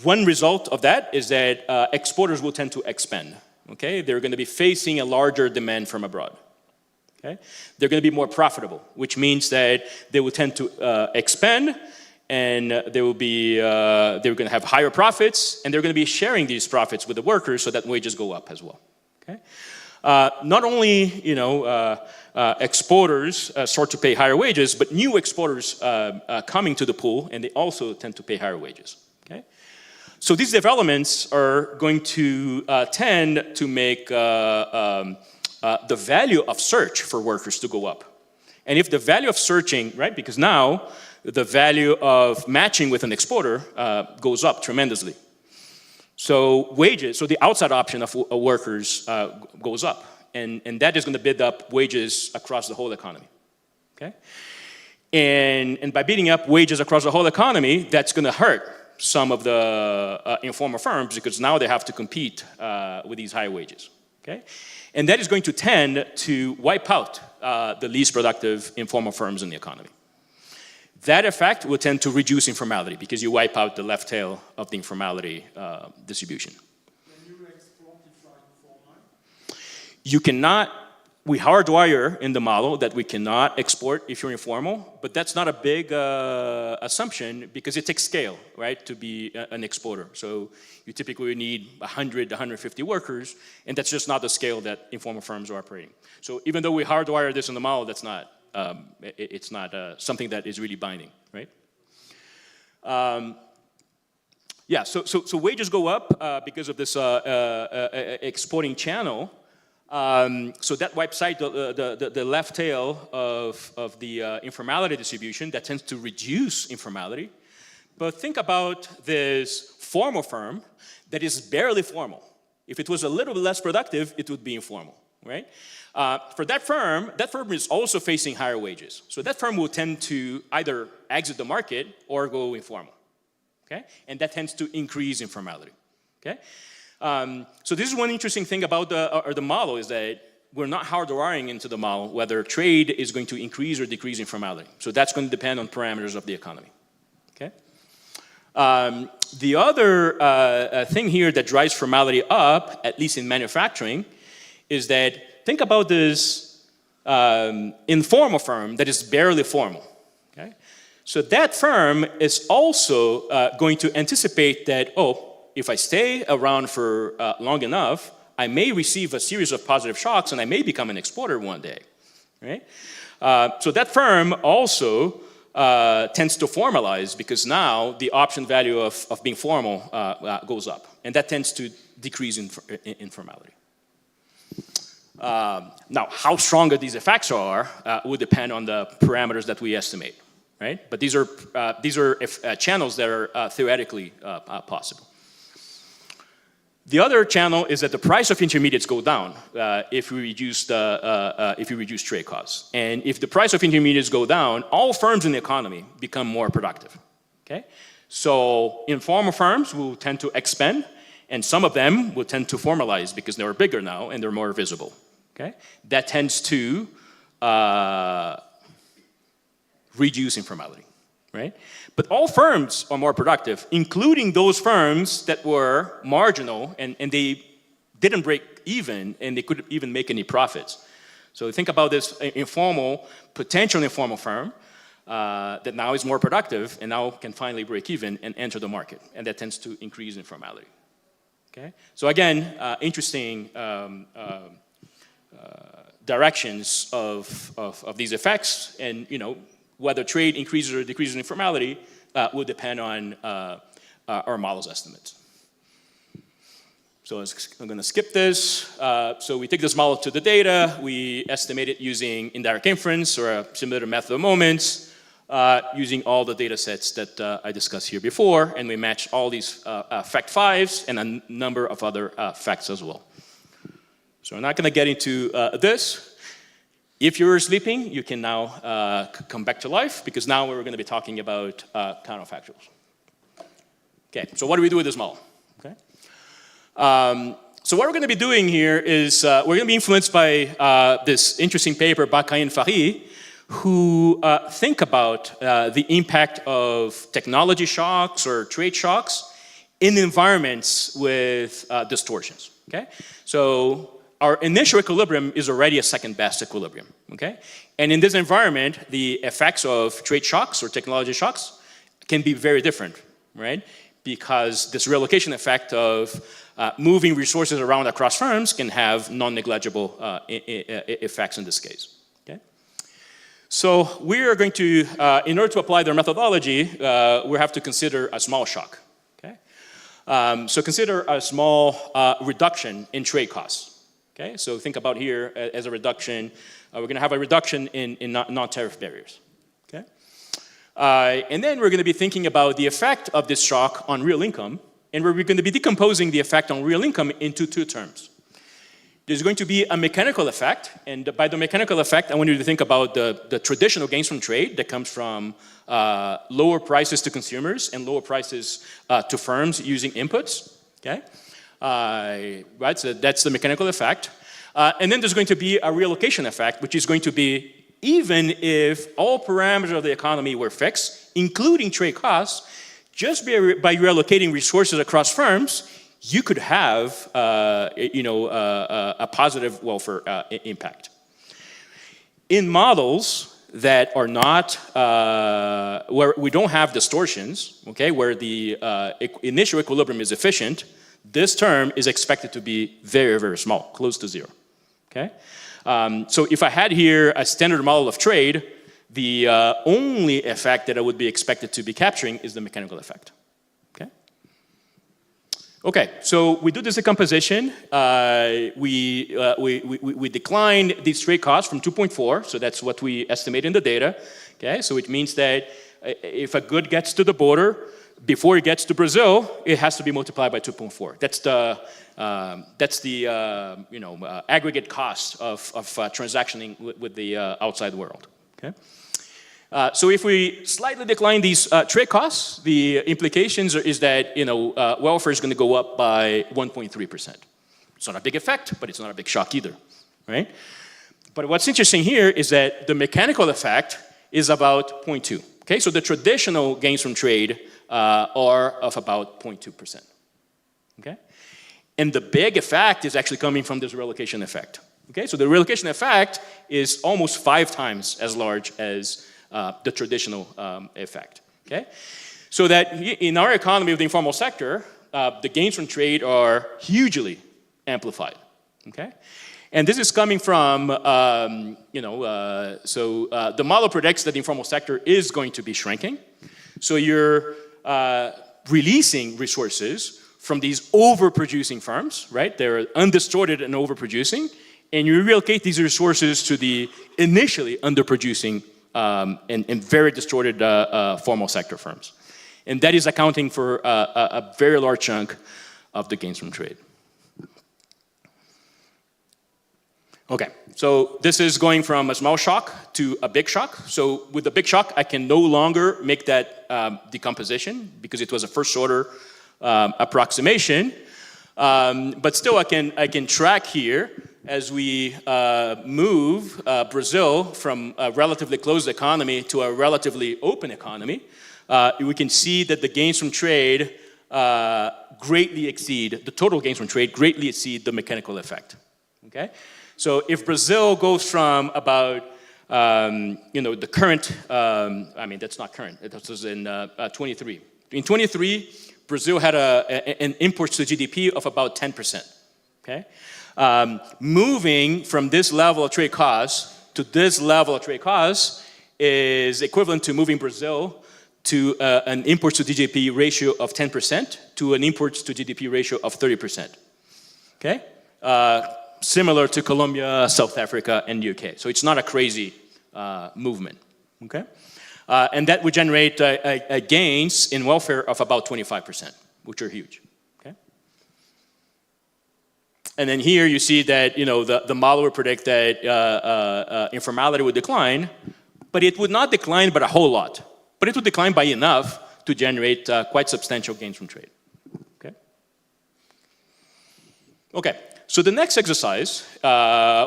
one result of that is that exporters will tend to expand. Okay? They're going to be facing a larger demand from abroad. Okay? They're going to be more profitable, which means that they will tend to expand, and they're going to have higher profits, and they're going to be sharing these profits with the workers so that wages go up as well. Okay? Not only exporters start to pay higher wages, but new exporters coming to the pool, and they also tend to pay higher wages. Okay? So these developments are going to tend to make the value of search for workers to go up. And if the value of searching, right, because now the value of matching with an exporter goes up tremendously. So wages, so the outside option of workers goes up. And that is going to bid up wages across the whole economy. Okay? And by bidding up wages across the whole economy, that's going to hurt some of the informal firms, because now they have to compete with these high wages. Okay? And that is going to tend to wipe out the least productive informal firms in the economy. That effect will tend to reduce informality because you wipe out the left tail of the informality distribution. Can you export if you are informal? You cannot we hardwire in the model that we cannot export if you're informal, but that's not a big assumption because it takes scale, right, to be an exporter. So you typically need 100 to 150 workers, and that's just not the scale that informal firms are operating. So even though we hardwire this in the model, that's not, it's not something that is really binding, right? Yeah, so wages go up because of this exporting channel. So that wipes out the left tail of the informality distribution that tends to reduce informality. But think about this formal firm that is barely formal. If it was a little bit less productive, it would be informal, right? For that firm is also facing higher wages. So that firm will tend to either exit the market or go informal, okay? And that tends to increase informality, okay? So this is one interesting thing about the model is that we're not hardwiring into the model whether trade is going to increase or decrease informality. So that's going to depend on parameters of the economy, okay? The other thing here that drives formality up, at least in manufacturing, is that think about this informal firm that is barely formal, okay? So that firm is also going to anticipate that, oh, if I stay around for long enough, I may receive a series of positive shocks and I may become an exporter one day, right? So that firm also tends to formalize because now the option value of being formal goes up, and that tends to decrease informality. Now, how strong these effects are would depend on the parameters that we estimate, right? But these are channels that are theoretically possible. The other channel is that the price of intermediates go down if we reduce trade costs. And if the price of intermediates go down, all firms in the economy become more productive. Okay? So informal firms will tend to expand, and some of them will tend to formalize because they're bigger now and they're more visible. Okay? That tends to reduce informality. Right? But all firms are more productive, including those firms that were marginal and they didn't break even and they couldn't even make any profits. So think about this potential informal firm that now is more productive and now can finally break even and enter the market. And that tends to increase informality. Okay? So again, interesting directions of these effects, and whether trade increases or decreases in informality will depend on our model's estimates. So I'm going to skip this. So we take this model to the data. We estimate it using indirect inference or a similar method of moments, using all the data sets that I discussed here before, and we match all these fact fives and a number of other facts as well. So I'm not going to get into this. If you're sleeping, you can now come back to life, because now we're going to be talking about counterfactuals. Okay, so what do we do with this model? Okay. So what we're going to be doing here is we're going to be influenced by this interesting paper by Bakaï and Fari, who think about the impact of technology shocks or trade shocks in environments with distortions. Okay, so our initial equilibrium is already a second best equilibrium, okay? And in this environment, the effects of trade shocks or technology shocks can be very different, right? Because this relocation effect of moving resources around across firms can have non-negligible effects in this case, okay? So we are going to, in order to apply their methodology, we have to consider a small shock, okay? So consider a small reduction in trade costs. Okay, so think about here as a reduction. We're going to have a reduction in non-tariff barriers. Okay, and then we're going to be thinking about the effect of this shock on real income, and we're going to be decomposing the effect on real income into two terms. There's going to be a mechanical effect, and by the mechanical effect, I want you to think about the traditional gains from trade that comes from lower prices to consumers and lower prices to firms using inputs. Okay. Right, so that's the mechanical effect. And then there's going to be a relocation effect, which is going to be even if all parameters of the economy were fixed, including trade costs, just by relocating resources across firms, you could have a positive welfare impact. In models that are not, where we don't have distortions, okay, where the initial equilibrium is efficient, this term is expected to be very, very small, close to zero, okay? So if I had here a standard model of trade, the only effect that I would be expected to be capturing is the mechanical effect, okay? Okay, so we do this decomposition. We decline these trade costs from 2.4, so that's what we estimate in the data, okay? So it means that if a good gets to the border, before it gets to Brazil, it has to be multiplied by 2.4. That's the aggregate cost of transactioning with the outside world. Okay. So if we slightly decline these trade costs, the implications is that welfare is going to go up by 1.3%. It's not a big effect, but it's not a big shock either, right? But what's interesting here is that the mechanical effect is about 0.2. Okay, so the traditional gains from trade are of about 0.2%. Okay, and the big effect is actually coming from this relocation effect. Okay, so the relocation effect is almost 5 times as large as the traditional effect. Okay, so that in our economy of the informal sector, the gains from trade are hugely amplified. Okay, and this is coming from the model predicts that the informal sector is going to be shrinking. So you're releasing resources from these overproducing firms, right? They're undistorted and overproducing, and you relocate these resources to the initially underproducing and very distorted formal sector firms. And that is accounting for a very large chunk of the gains from trade. Okay, so this is going from a small shock to a big shock. So with the big shock, I can no longer make that decomposition because it was a first order approximation. But still, I can track here as we move Brazil from a relatively closed economy to a relatively open economy. We can see that the gains from trade greatly exceed, the total gains from trade greatly exceed the mechanical effect. Okay? So if Brazil goes from about, the current, that's not current, that was in 23. In 23, Brazil had an imports to GDP of about 10%, okay? Moving from this level of trade costs to this level of trade costs is equivalent to moving Brazil to an imports to GDP ratio of 10% to an imports to GDP ratio of 30%, okay? Similar to Colombia, South Africa, and UK. So it's not a crazy movement, okay? And that would generate gains in welfare of about 25%, which are huge, okay? And then here you see that, the model would predict that informality would decline, but it would not decline by a whole lot. But it would decline by enough to generate quite substantial gains from trade, okay? Okay. So the next exercise,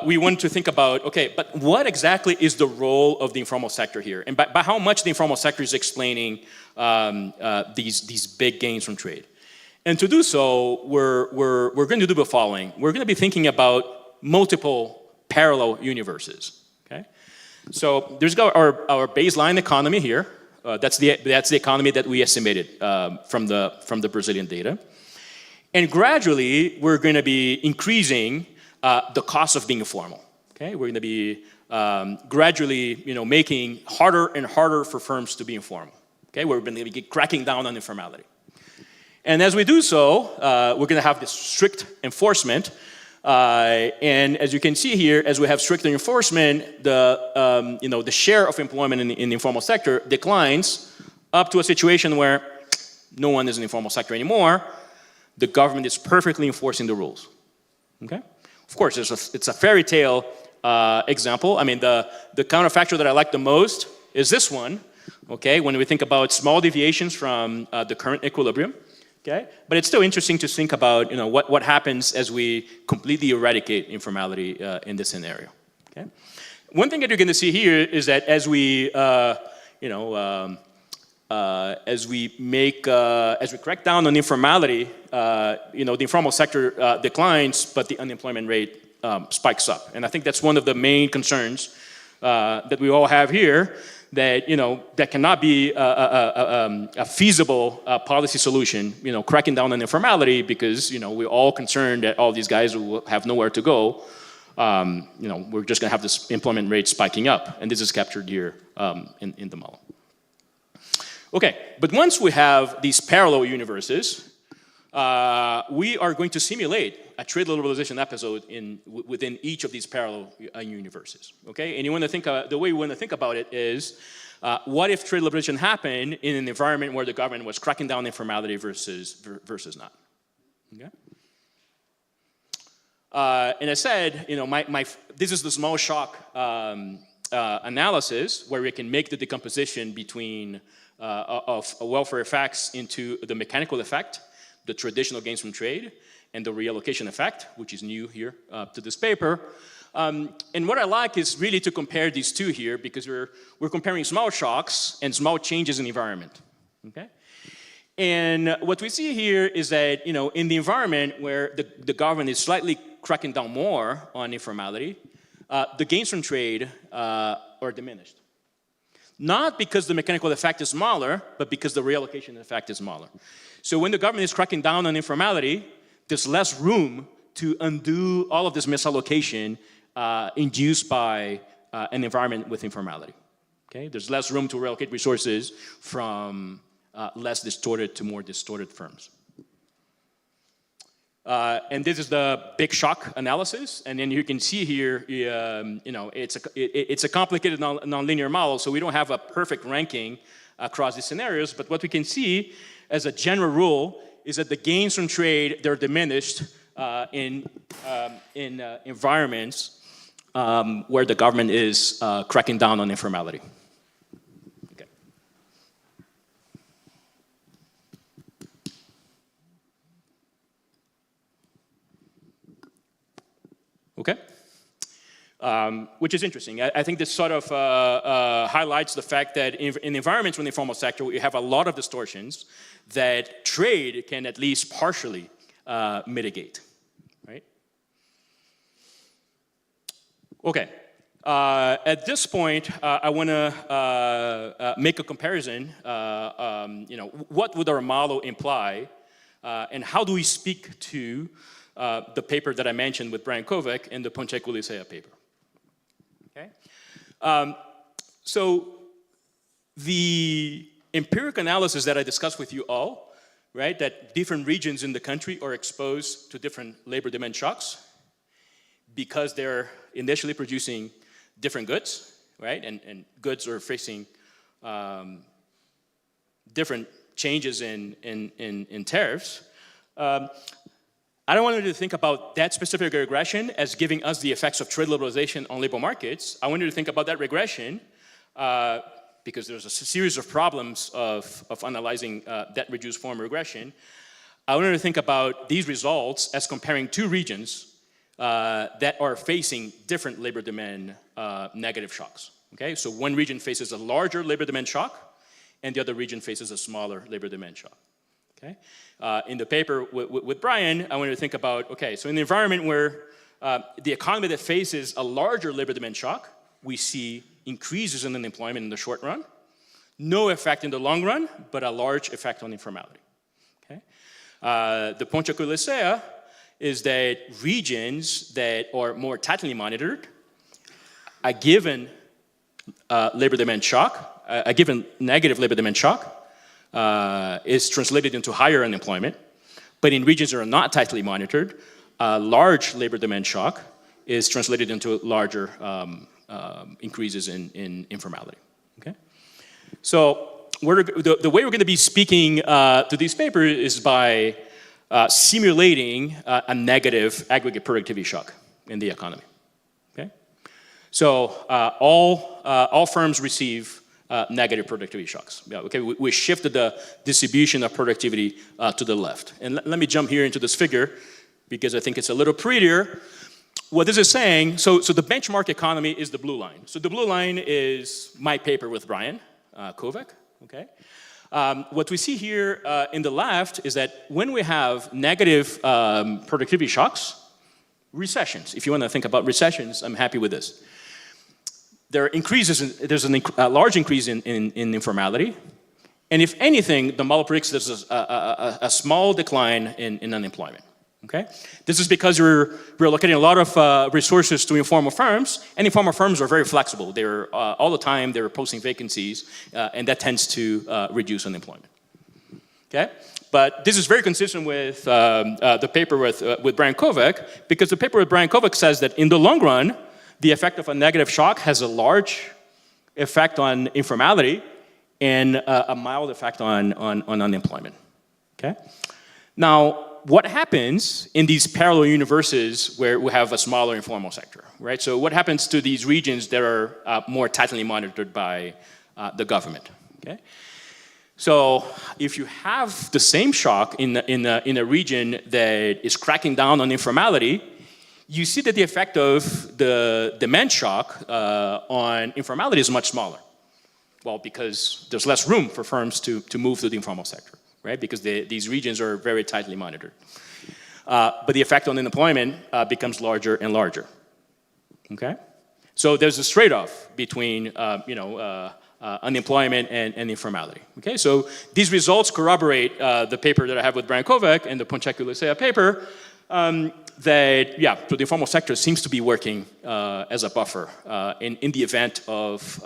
we want to think about, okay, but what exactly is the role of the informal sector here? And by how much the informal sector is explaining these big gains from trade? And to do so, we're going to do the following. We're going to be thinking about multiple parallel universes, okay? So there's our baseline economy here. That's the economy that we estimated from the Brazilian data. And gradually, we're going to be increasing the cost of being informal. Okay, we're going to be gradually, making harder and harder for firms to be informal. Okay, we're going to be cracking down on informality. And as we do so, we're going to have this strict enforcement. And as you can see here, as we have stricter enforcement, the share of employment in the informal sector declines up to a situation where no one is in the informal sector anymore. The government is perfectly enforcing the rules, okay? Of course, it's a fairy tale example. I mean, the counterfactual that I like the most is this one, okay? When we think about small deviations from the current equilibrium, okay? But it's still interesting to think about, what happens as we completely eradicate informality in this scenario, okay? One thing that you're going to see here is that as we, as we crack down on informality, the informal sector declines, but the unemployment rate spikes up. And I think that's one of the main concerns that we all have here that, that cannot be a feasible policy solution, cracking down on informality because, we're all concerned that all these guys will have nowhere to go. We're just going to have this employment rate spiking up, and this is captured here in the model. Okay, but once we have these parallel universes, we are going to simulate a trade liberalization episode within each of these parallel universes. Okay, and you want to think the way we want to think about it is, what if trade liberalization happened in an environment where the government was cracking down informality versus not? Okay. And I said, this is the small shock analysis where we can make the decomposition between of welfare effects into the mechanical effect, the traditional gains from trade, and the reallocation effect, which is new here to this paper. And what I like is really to compare these two here because we're comparing small shocks and small changes in the environment. Okay? And what we see here is that, in the environment where the government is slightly cracking down more on informality, the gains from trade are diminished. Not because the mechanical effect is smaller, but because the reallocation effect is smaller. So when the government is cracking down on informality, there's less room to undo all of this misallocation induced by an environment with informality. Okay? There's less room to reallocate resources from less distorted to more distorted firms. And this is the big shock analysis, and then you can see here, it's a complicated nonlinear model, so we don't have a perfect ranking across these scenarios. But what we can see, as a general rule, is that the gains from trade they're diminished in environments where the government is cracking down on informality. Okay, which is interesting. I think this sort of highlights the fact that in environments with the informal sector, we have a lot of distortions that trade can at least partially mitigate, right? Okay, at this point, I want to make a comparison. What would our model imply, and how do we speak to the paper that I mentioned with Brian Kovac and the Ponce-Culisea paper. Okay? So the empirical analysis that I discussed with you all, right, that different regions in the country are exposed to different labor demand shocks because they're initially producing different goods, right, and goods are facing different changes in tariffs. I don't want you to think about that specific regression as giving us the effects of trade liberalization on labor markets. I want you to think about that regression because there's a series of problems of analyzing that reduced form regression. I want you to think about these results as comparing two regions that are facing different labor demand negative shocks. Okay, so one region faces a larger labor demand shock, and the other region faces a smaller labor demand shock. Okay. In the paper with Brian, I want you to think about, okay, so in the environment where the economy that faces a larger labor demand shock, we see increases in unemployment in the short run, no effect in the long run, but a large effect on informality. Okay? The Ponce-Culisea is that regions that are more tightly monitored, a given labor demand shock, a given negative labor demand shock, is translated into higher unemployment, but in regions that are not tightly monitored, a large labor demand shock is translated into larger increases in informality. Okay, so the way we're going to be speaking to these papers is by simulating a negative aggregate productivity shock in the economy. Okay, so all firms receive negative productivity shocks. Yeah, okay, we shifted the distribution of productivity to the left. And let me jump here into this figure because I think it's a little prettier. What this is saying, so the benchmark economy is the blue line. So the blue line is my paper with Brian Kovac, okay? What we see here in the left is that when we have negative productivity shocks, recessions, if you want to think about recessions, I'm happy with this. there's a large increase in informality. And if anything, the model predicts there's a small decline in unemployment. Okay? This is because we're allocating a lot of resources to informal firms, and informal firms are very flexible. They're all the time they're posting vacancies, and that tends to reduce unemployment. Okay? But this is very consistent with the paper with Brian Kovac, because the paper with Brian Kovac says that in the long run, the effect of a negative shock has a large effect on informality and a mild effect on unemployment. Okay? Now, what happens in these parallel universes where we have a smaller informal sector, right? So what happens to these regions that are more tightly monitored by the government, okay? So if you have the same shock in a region that is cracking down on informality, you see that the effect of the demand shock on informality is much smaller. Well, because there's less room for firms to move to the informal sector, right? Because these regions are very tightly monitored. But the effect on unemployment becomes larger and larger, okay? So there's this trade-off between, unemployment and informality, okay? So these results corroborate the paper that I have with Brian Kovac and the Ponchek-Ulicea paper, that, so the informal sector seems to be working as a buffer in the event of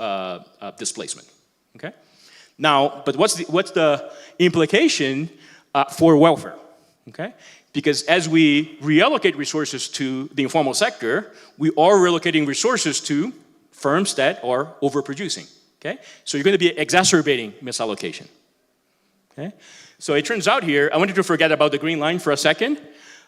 displacement, okay? Now, but what's the implication for welfare, okay? Because as we reallocate resources to the informal sector, we are relocating resources to firms that are overproducing, okay? So you're going to be exacerbating misallocation, okay? So it turns out here, I wanted to forget about the green line for a second,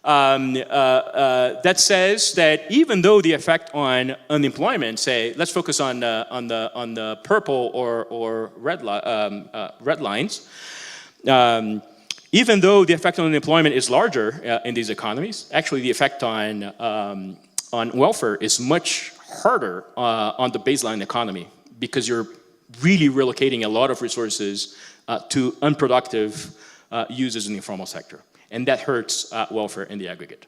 that says that even though the effect on unemployment, say, let's focus on the purple or red lines, even though the effect on unemployment is larger in these economies, actually the effect on welfare is much harder on the baseline economy, because you're really relocating a lot of resources to unproductive uses in the informal sector. And that hurts welfare in the aggregate.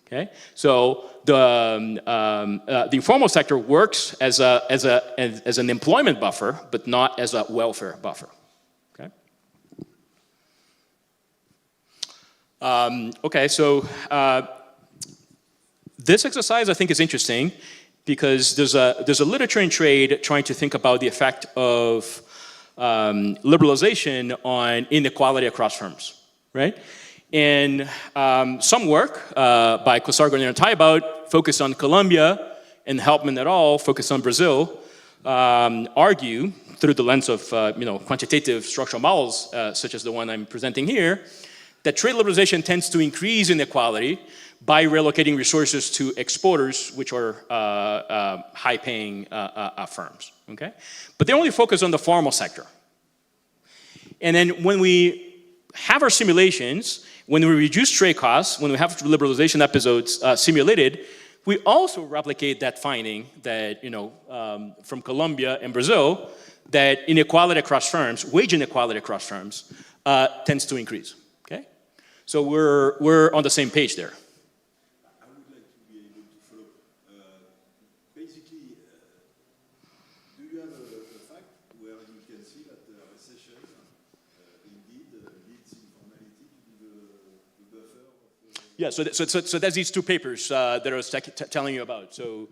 Okay, so the informal sector works as an employment buffer, but not as a welfare buffer. Okay. So this exercise I think is interesting because there's a literature in trade trying to think about the effect of liberalization on inequality across firms, right? And some work by Cosar-Garnier and Taibout focused on Colombia, and Helpman et al. Focused on Brazil, argue through the lens of quantitative structural models, such as the one I'm presenting here, that trade liberalization tends to increase inequality by relocating resources to exporters, which are high-paying firms. Okay, but they only focus on the formal sector. And then when we have our simulations, when we reduce trade costs, when we have liberalization episodes simulated, we also replicate that finding that, from Colombia and Brazil, that inequality across firms, wage inequality across firms, tends to increase, okay? So we're on the same page there. I would like to be able to follow. Basically, do you have a fact where you can see that the recession indeed leads informality to be the buffer of Yeah, so that's these two papers that I was telling you about. So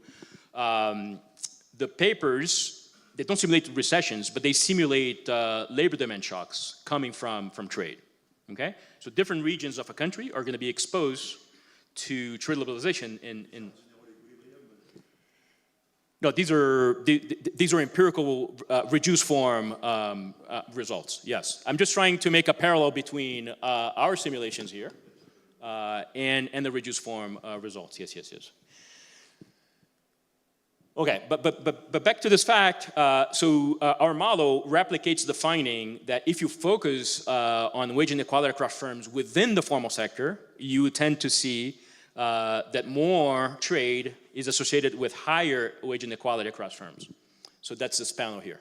the papers, they don't simulate recessions, but they simulate labor demand shocks coming from trade, okay? So different regions of a country are going to be exposed to trade liberalization in no, these are empirical reduced form results, yes. I'm just trying to make a parallel between our simulations here and the reduced form results. Yes. Okay, but back to this fact. So our model replicates the finding that if you focus on wage inequality across firms within the formal sector, you tend to see that more trade is associated with higher wage inequality across firms. So that's this panel here.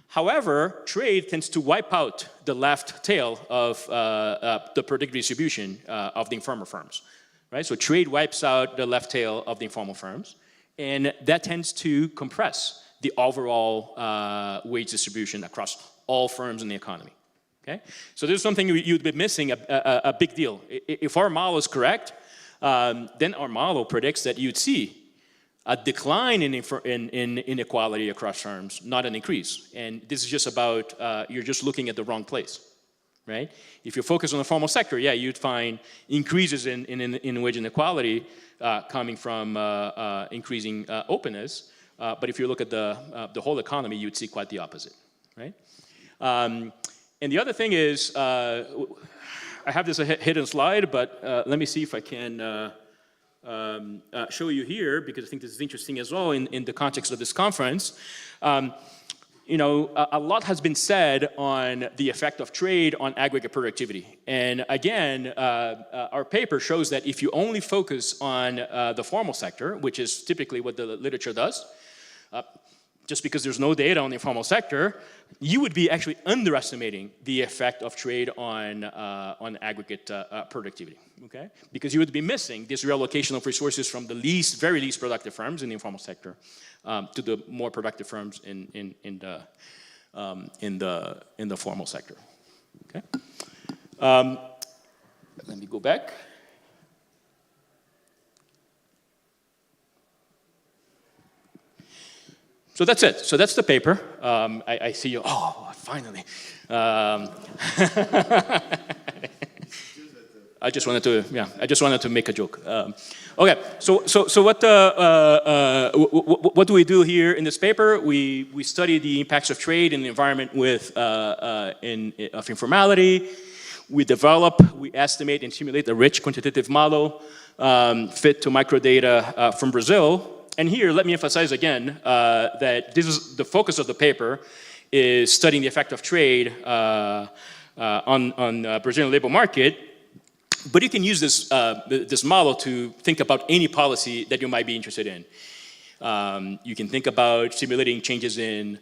However, trade tends to wipe out the left tail of the predicted distribution of the informal firms, right? So trade wipes out the left tail of the informal firms, and that tends to compress the overall wage distribution across all firms in the economy. Okay? So this is something you'd be missing, a big deal. If our model is correct, then our model predicts that you'd see a decline in inequality across firms, not an increase. And this is just about, you're just looking at the wrong place, right? If you focus on the formal sector, yeah, you'd find increases in wage inequality coming from increasing openness. But if you look at the whole economy, you'd see quite the opposite, right? And the other thing is, I have this hidden slide, but let me see if I can show you here, because I think this is interesting as well in the context of this conference. You know, a lot has been said on the effect of trade on aggregate productivity. And again, our paper shows that if you only focus on the formal sector, which is typically what the literature does, just because there's no data on the informal sector, you would be actually underestimating the effect of trade on aggregate productivity, okay? Because you would be missing this reallocation of resources from the very least productive firms in the informal sector to the more productive firms in the formal sector, okay? Let me go back. So that's it. So that's the paper. I see you. Oh, finally. I just wanted to make a joke. Okay. So what do we do here in this paper? We study the impacts of trade in the environment of informality. We develop, we estimate, and simulate a rich quantitative model fit to microdata from Brazil. And here, let me emphasize again that this is the focus of the paper is studying the effect of trade on Brazilian labor market. But you can use this model to think about any policy that you might be interested in. You can think about simulating changes in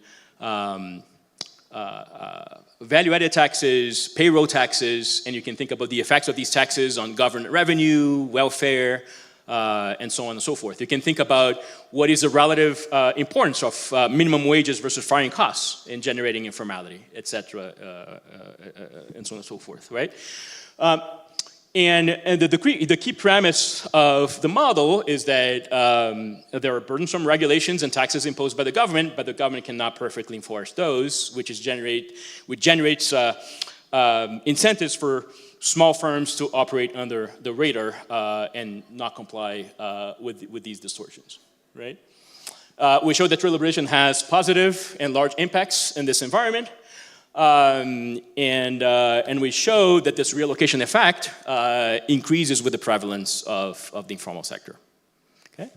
value-added taxes, payroll taxes, and you can think about the effects of these taxes on government revenue, welfare, and so on and so forth. You can think about what is the relative importance of minimum wages versus firing costs in generating informality, et cetera, and so on and so forth, right? And the key premise of the model is that there are burdensome regulations and taxes imposed by the government, but the government cannot perfectly enforce those, which generates incentives for small firms to operate under the radar and not comply with these distortions, right? We show that trade liberation has positive and large impacts in this environment. And we show that this relocation effect increases with the prevalence of the informal sector. Okay,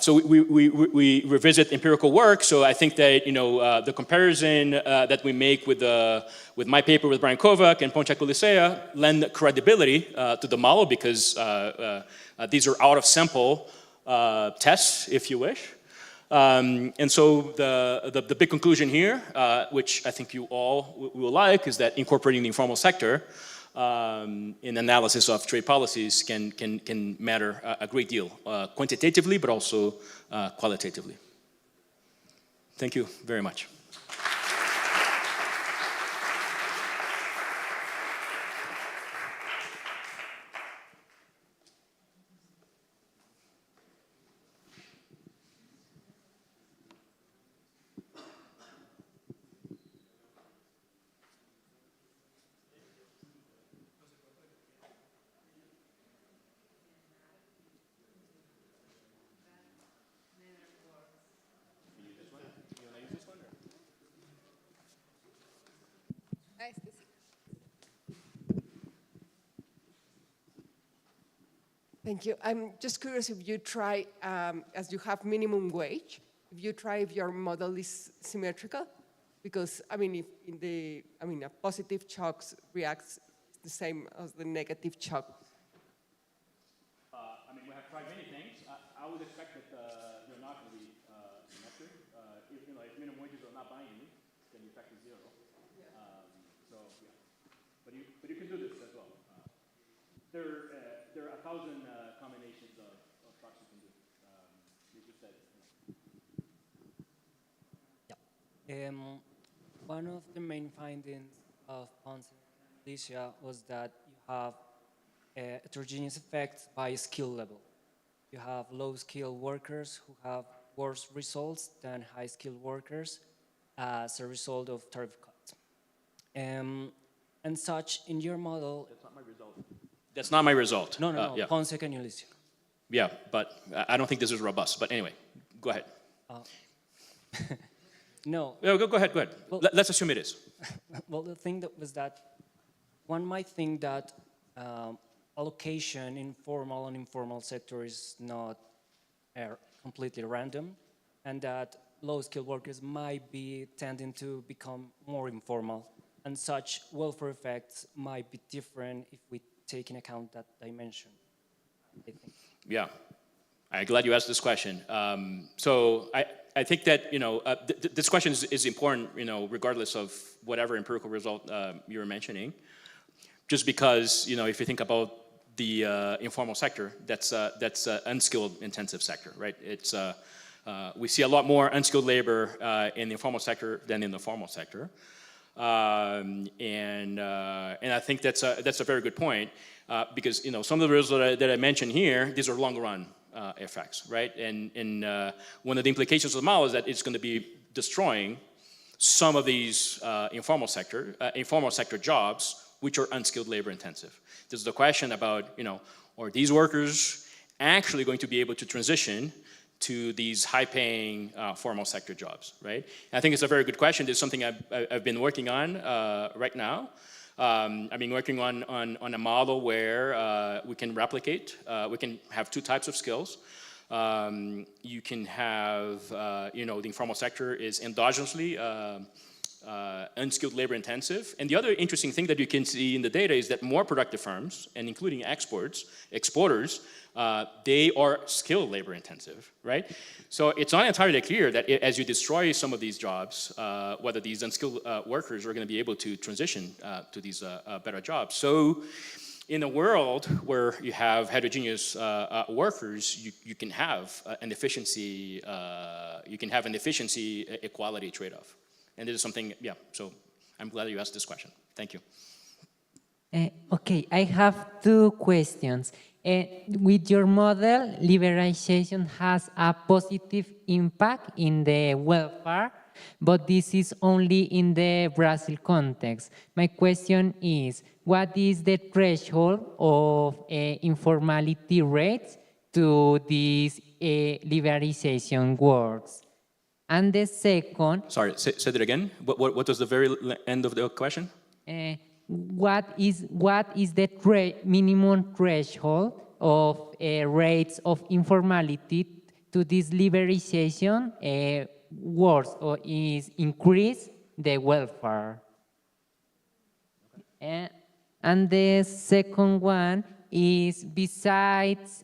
so we revisit empirical work. So I think that the comparison that we make with my paper with Brian Kovac and Ponte Colicea lend credibility to the model because these are out of sample tests, if you wish. And so the big conclusion here, which I think you all will like, is that incorporating the informal sector in analysis of trade policies can matter a great deal, quantitatively, but also qualitatively. Thank you very much. Thank you. I'm just curious if you try, as you have minimum wage, if your model is symmetrical, because I mean, a positive shock reacts the same as the negative shock. I mean, we have tried many things. I would expect that they're not going to be symmetric. If minimum wages are not binding, then the effect is zero. Yeah. But you can do this as well. There are 1,000 combinations of shocks you can do. One of the main findings of Ponce and Alicia was that you have heterogeneous effects by skill level. You have low-skilled workers who have worse results than high-skilled workers as a result of tariff cuts. And such, in your model... That's not my result. That's not my result. No, Yeah. Ponce and Alicia. Yeah, but I don't think this is robust. But anyway, go ahead. No. Yeah, go ahead, go ahead. Well, Let's assume it is. Well, the thing that was that one might think that allocation in formal and informal sector is not completely random, and that low-skilled workers might be tending to become more informal, and such welfare effects might be different if we take into account that dimension, I think. Yeah, I'm glad you asked this question. So I think that, this question is important, regardless of whatever empirical result you were mentioning. Just because, if you think about the informal sector, that's an unskilled intensive sector, right? It's, we see a lot more unskilled labor in the informal sector than in the formal sector. And I think that's a very good point, because, some of the results that I mentioned here, these are long run effects, right? And one of the implications of the model is that it's going to be destroying some of these informal sector jobs, which are unskilled labor intensive. This is the question about, are these workers actually going to be able to transition to these high-paying formal sector jobs, right? And I think it's a very good question. It's something I've been working on right now. I've been working on a model where we can replicate. We can have two types of skills. You can have, the informal sector is endogenously unskilled labor intensive. And the other interesting thing that you can see in the data is that more productive firms, and including exporters, they are skilled labor intensive, right? So it's not entirely clear that as you destroy some of these jobs, whether these unskilled workers are going to be able to transition to these better jobs. So in a world where you have heterogeneous workers, you can have an efficiency, equality trade-off. And this is something, so I'm glad you asked this question. Thank you. Okay, I have two questions. With your model, liberalization has a positive impact in the welfare, but this is only in the Brazil context. My question is, what is the threshold of informality rates to this liberalization works? And the second... Sorry, say that again. What was the very end of the question? What is the minimum threshold of rates of informality to this liberalization works or is increase the welfare? And the second one is, besides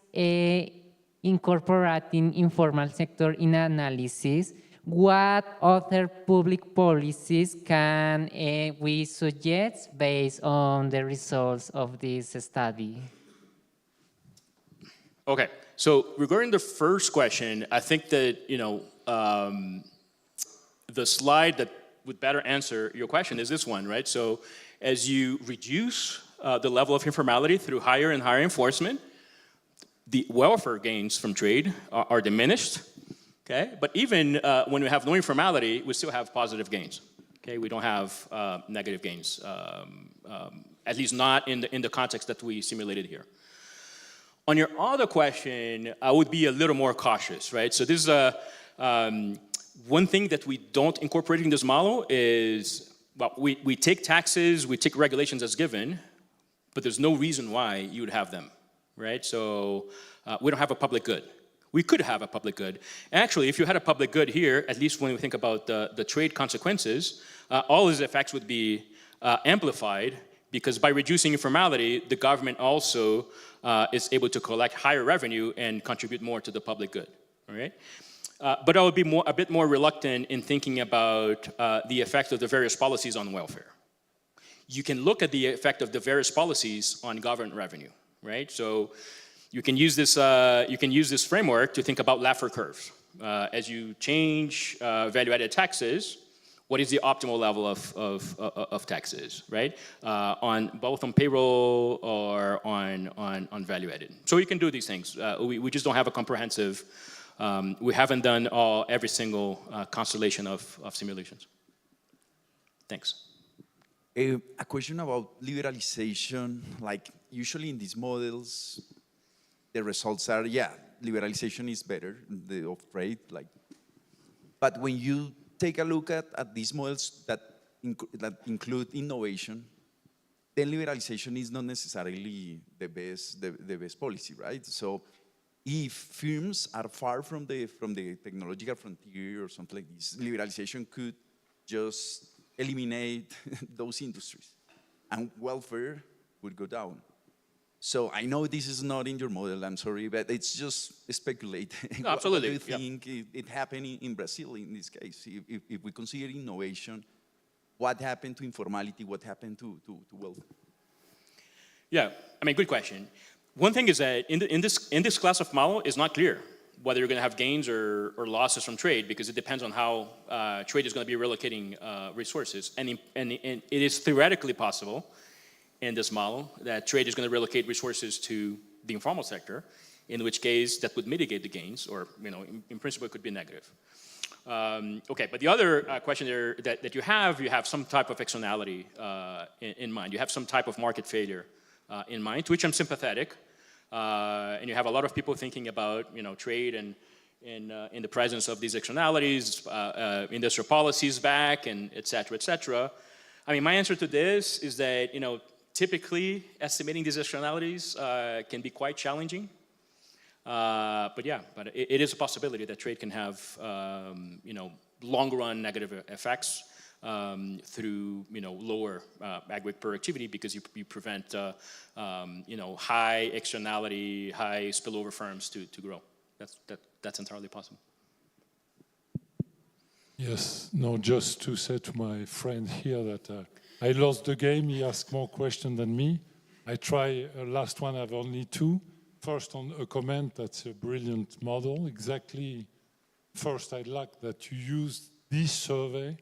incorporating informal sector in analysis, what other public policies can we suggest based on the results of this study? Okay, so regarding the first question, I think that, the slide that would better answer your question is this one, right? So as you reduce the level of informality through higher and higher enforcement, the welfare gains from trade are diminished. Okay, but even when we have no informality, we still have positive gains. Okay, we don't have negative gains, at least not in the context that we simulated here. On your other question, I would be a little more cautious, right? So this is one thing that we don't incorporate in this model is, well, we take taxes, we take regulations as given, but there's no reason why you would have them, right? So we don't have a public good. We could have a public good. Actually, if you had a public good here, at least when we think about the trade consequences, all these effects would be amplified, because by reducing informality, the government also is able to collect higher revenue and contribute more to the public good, all right? But I would be a bit more reluctant in thinking about the effect of the various policies on welfare. You can look at the effect of the various policies on government revenue, right? So you can use this framework to think about Laffer curves. As you change value-added taxes, what is the optimal level of taxes, right? On both on payroll or on value added. So we can do these things. We just don't have a comprehensive. We haven't done every single constellation of simulations. Thanks. A question about liberalization, like usually in these models, the results are, yeah, liberalization is better, the of trade, like, but when you take a look at these models that include innovation, then liberalization is not necessarily the best policy, right? So if firms are far from the technological frontier or something like this, liberalization could just eliminate those industries and welfare would go down. So I know this is not in your model, I'm sorry, but it's just speculating. No, absolutely. What do you think it happened in Brazil in this case? If we consider innovation, what happened to informality? What happened to welfare? Yeah, I mean, good question. One thing is that in this class of model, it's not clear whether you're going to have gains or losses from trade, because it depends on how trade is going to be relocating resources. And it is theoretically possible in this model that trade is going to relocate resources to the informal sector, in which case that would mitigate the gains, or in principle it could be negative. Okay, but the other question there that you have some type of externality in mind. You have some type of market failure in mind, to which I'm sympathetic. And you have a lot of people thinking about trade and in the presence of these externalities, industrial policies back, and et cetera, et cetera. I mean, my answer to this is that typically estimating these externalities can be quite challenging. But it is a possibility that trade can have long-run negative effects through lower aggregate productivity, because you prevent high externality, high spillover firms to grow. That's entirely possible. Yes, no, just to say to my friend here that I lost the game. He asked more questions than me. I try last one. I have only two. First, on a comment, that's a brilliant model. Exactly. First, I'd like that you use this survey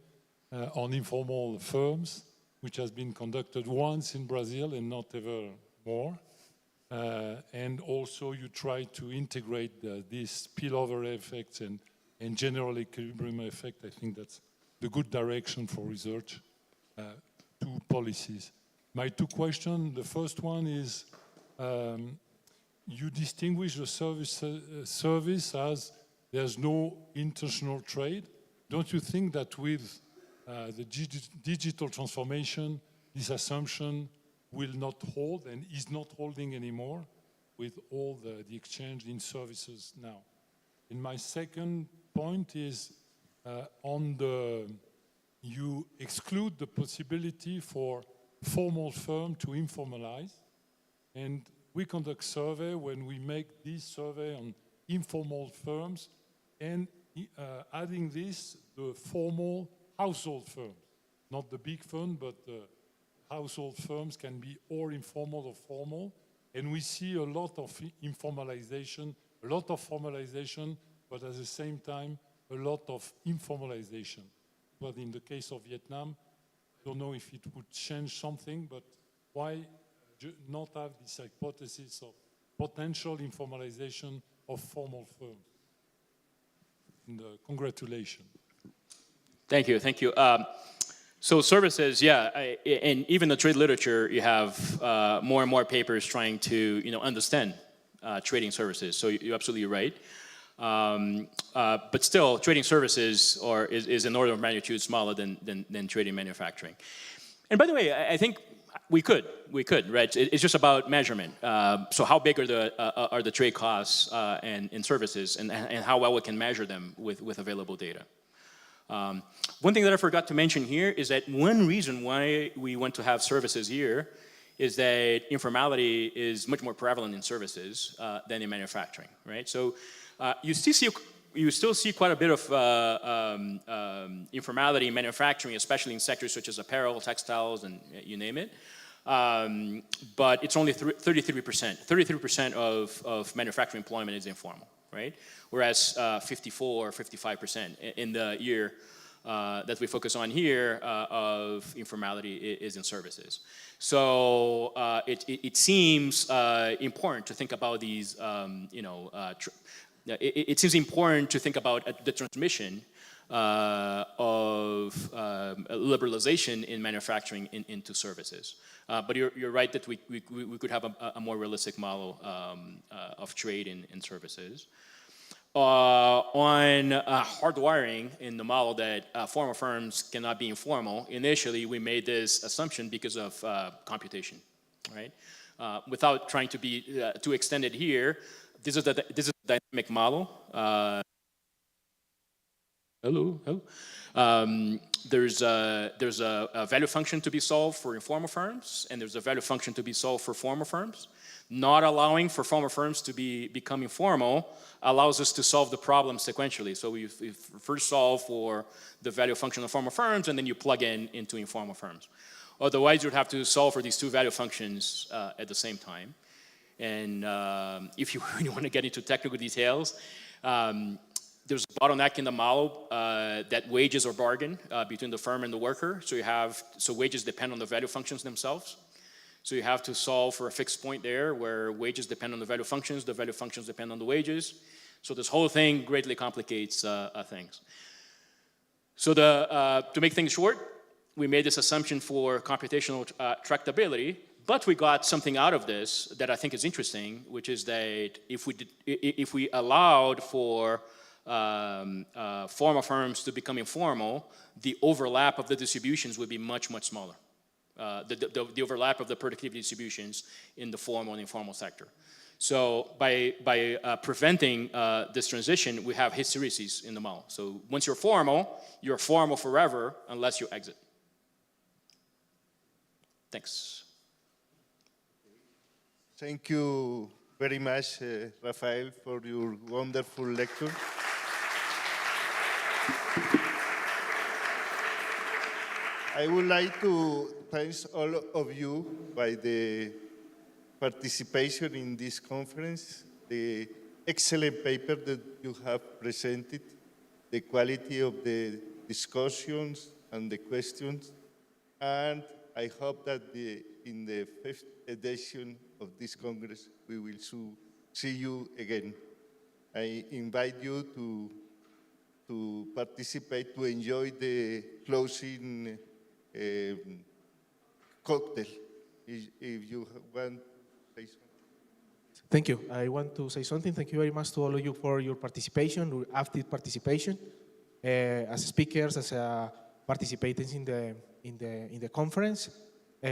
on informal firms, which has been conducted once in Brazil and not ever more. And also you try to integrate these spillover effects and general equilibrium effect. I think that's the good direction for research to policies. My two questions, the first one is, you distinguish the service as there's no international trade. Don't you think that with the digital transformation, this assumption will not hold and is not holding anymore with all the exchange in services now? And my second point is you exclude the possibility for formal firm to informalize. And we conduct survey when we make this survey on informal firms and adding this, the formal household firms, not the big firm, but the household firms can be or informal or formal. And we see a lot of informalization, a lot of formalization, but at the same time, a lot of informalization. But in the case of Vietnam, I don't know if it would change something, but why not have this hypothesis of potential informalization of formal firms? And congratulations. Thank you, thank you. So services, yeah, and even the trade literature, you have more and more papers trying to understand trading services. So you're absolutely right. But still, trading services is an order of magnitude smaller than trading manufacturing. And by the way, I think we could, right? It's just about measurement. So how big are the trade costs and services, and how well we can measure them with available data. One thing that I forgot to mention here is that one reason why we want to have services here is that informality is much more prevalent in services than in manufacturing, right? So you still see quite a bit of informality in manufacturing, especially in sectors such as apparel, textiles, and you name it. But it's only 33%. 33% of manufacturing employment is informal, right? Whereas 54 or 55% in the year that we focus on here of informality is in services. So it seems important to think about these, it seems important to think about the transmission of liberalization in manufacturing into services. But you're right that we could have a more realistic model of trade in services. On hardwiring in the model that formal firms cannot be informal, initially we made this assumption because of computation, right? Without trying to be too extended here, this is a dynamic model. Hello. There's a value function to be solved for informal firms, and there's a value function to be solved for formal firms. Not allowing for formal firms to become informal allows us to solve the problem sequentially. So we first solve for the value function of formal firms, and then you plug into informal firms. Otherwise, you'd have to solve for these two value functions at the same time. And if you really want to get into technical details, there's a bottleneck in the model that wages are bargained between the firm and the worker. So wages depend on the value functions themselves. So you have to solve for a fixed point there where wages depend on the value functions depend on the wages. So this whole thing greatly complicates things. So to make things short, we made this assumption for computational tractability, but we got something out of this that I think is interesting, which is that if we allowed for formal firms to become informal, the overlap of the distributions would be much, much smaller. The overlap of the productivity distributions in the formal and informal sector. So by preventing this transition, we have hysteresis in the model. So once you're formal forever unless you exit. Thanks. Thank you very much, Rafael, for your wonderful lecture. I would like to thank all of you by the participation in this conference, the excellent paper that you have presented, the quality of the discussions and the questions, and I hope that in the 5th edition of this Congress, we will see you again. I invite you to participate, to enjoy the closing cocktail, if you want to say something. Thank you. I want to say something. Thank you very much to all of you for your participation, your active participation, as speakers, as participants in the conference.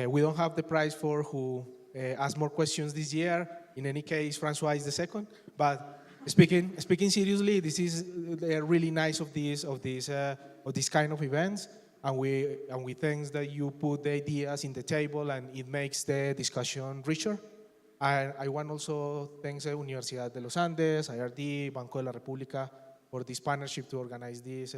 We don't have the prize for who asked more questions this year. In any case, Francois is the second. But speaking seriously, this is really nice of this kind of events. And we thank that you put the ideas in the table and it makes the discussion richer. I want also thanks the Universidad de los Andes, IRD, Banco de la República for this partnership to organize this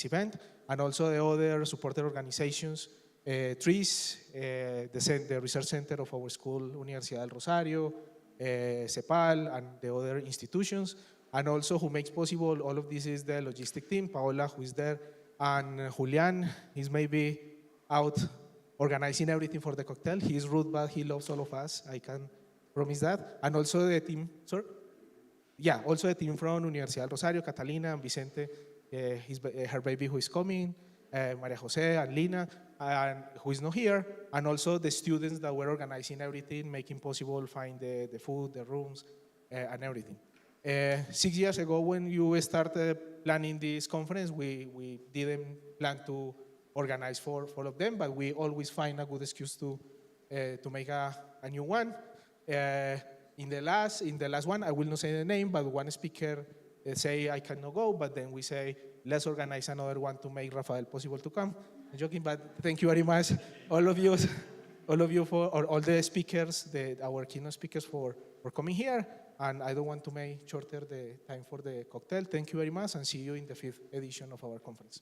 event, and also the other supported organizations, TRIS, the research center of our school, Universidad del Rosario, CEPAL, and the other institutions, and also who makes possible all of this is the logistic team, Paola, who is there, and Julian, he's maybe out organizing everything for the cocktail. He's rude, but he loves all of us. I can promise that. And also the team, sorry? Yeah, also the team from Universidad del Rosario, Catalina and Vicente, her baby who is coming, Maria Jose and Lina, and who is not here, and also the students that were organizing everything, making possible find the food, the rooms, and everything. 6 years ago, when you started planning this conference, we didn't plan to organize for all of them, but we always find a good excuse to make a new one. In the last one, I will not say the name, but one speaker say I cannot go, but then we say let's organize another one to make Rafael possible to come. I'm joking, but thank you very much, all of you for all the speakers, our keynote speakers for coming here. And I don't want to make shorter the time for the cocktail. Thank you very much, and see you in the 5th edition of our conference.